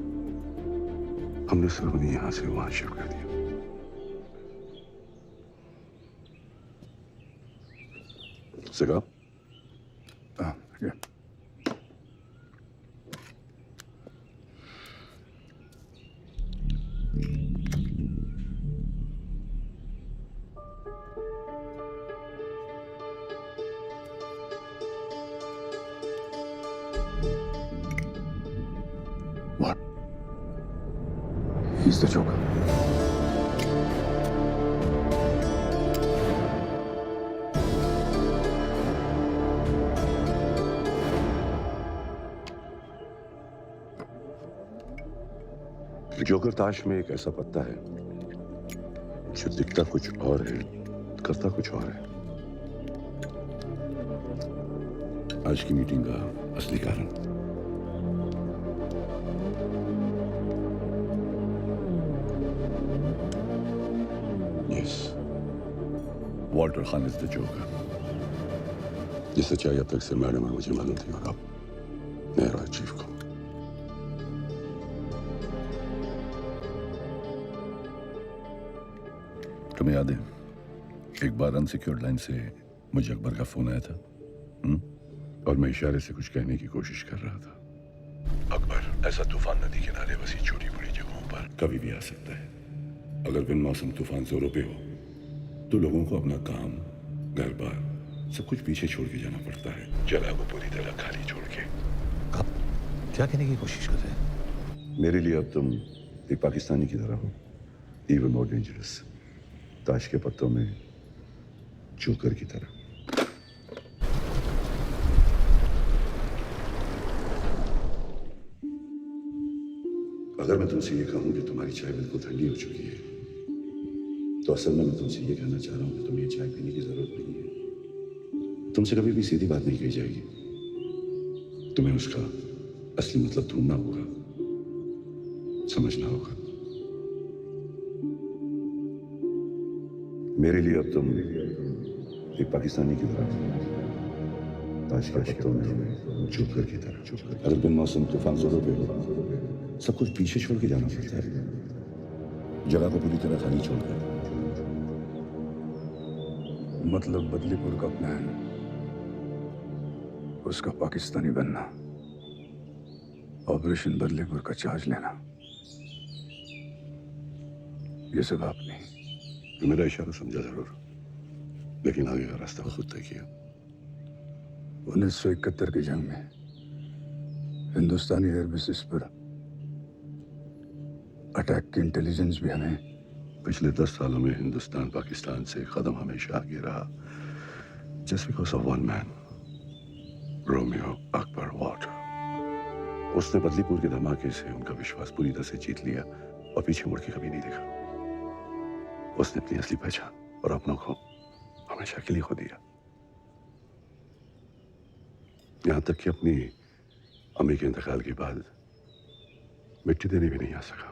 हमने सिर्फ उन्हें यहां से वहां शिफ्ट कर दिया। सिगा? Yeah. What? He's the Joker. Joker ताश में एक ऐसा पत्ता है जो दिखता कुछ और है, करता कुछ और है। आज की मीटिंग का असली कारण yes, Walter Khan is the joker. ये सच्चाई अब तक से मैडम और मुझे मालूम थी, और अब मेरा चीफ को। तुम्हें याद है एक बार अनसिक्योर्ड लाइन से मुझे अकबर का फोन आया था, और मैं इशारे से कुछ कहने की कोशिश कर रहा था। अकबर, ऐसा तूफान नदी किनारे बसी छोटी बड़ी जगहों पर कभी भी आ सकता है। अगर बिन मौसम तूफान जोरों पे हो तो लोगों को अपना काम, घर बार सब कुछ पीछे छोड़ के जाना पड़ता है, जगह को पूरी तरह खाली छोड़ के। आप क्या कहने की कोशिश कर रहे हैं? मेरे लिए अब तुम एक पाकिस्तानी की तरह हो, इवन मोर डेंजरस, ताश के पत्तों में जोकर की तरह। अगर मैं तुमसे ये कहूं कि तुम्हारी चाय बिल्कुल ठंडी हो चुकी है, तो असल में मैं तुमसे ये कहना चाह रहा हूं कि तुम्हें चाय पीने की जरूरत नहीं है। तुमसे कभी भी सीधी बात नहीं कही जाएगी, तुम्हें उसका असली मतलब ढूंढना होगा, समझना होगा। मेरे लिए अब तुम एक पाकिस्तानी की तरह, ताश के पत्तों में जोकर की तरह। अगर बिन मौसम तूफान जोरों पे हो, सब कुछ पीछे छोड़ के जाना पड़ता है, जगह को पूरी तरह खाली छोड़कर। मतलब बदलीपुर का प्लान, उसका पाकिस्तानी बनना, ऑपरेशन बदलीपुर का चार्ज लेना, ये सब आपने मेरा इशारा समझा जरूर, लेकिन आगे का रास्ता खुद तय किया। 1971 की जंग में हिंदुस्तानी एयरबेसिस पर अटैक की इंटेलिजेंस भी हमें। पिछले 10 सालों में हिंदुस्तान पाकिस्तान से कदम हमेशा आगे रहा, just because of one man, Romeo Akbar Walter. उसने बदलीपुर के धमाके से उनका विश्वास पूरी तरह से जीत लिया और पीछे मुड़ के कभी नहीं देखा। उसने अपनी असली पहचान और अपनों को हमेशा के लिए खो दिया, यहां तक कि अपनी अम्मी के इंतकाल के बाद मिट्टी देने भी नहीं आ सका।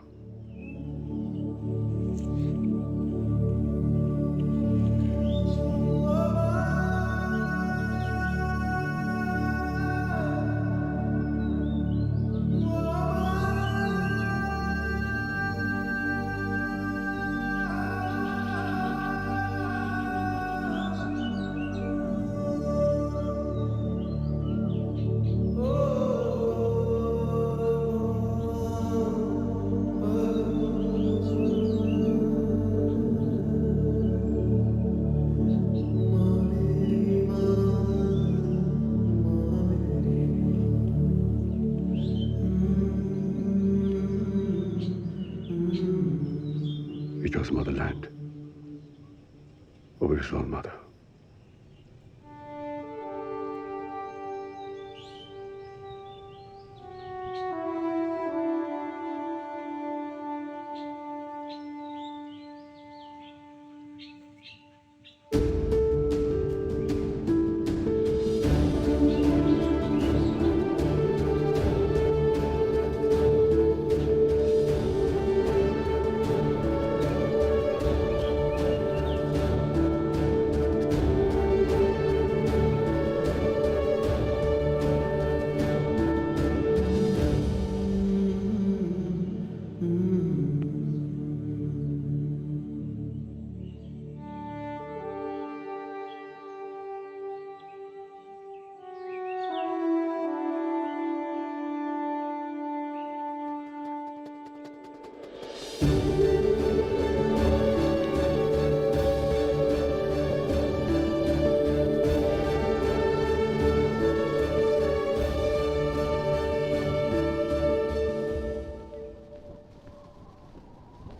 It was motherland over his own mother.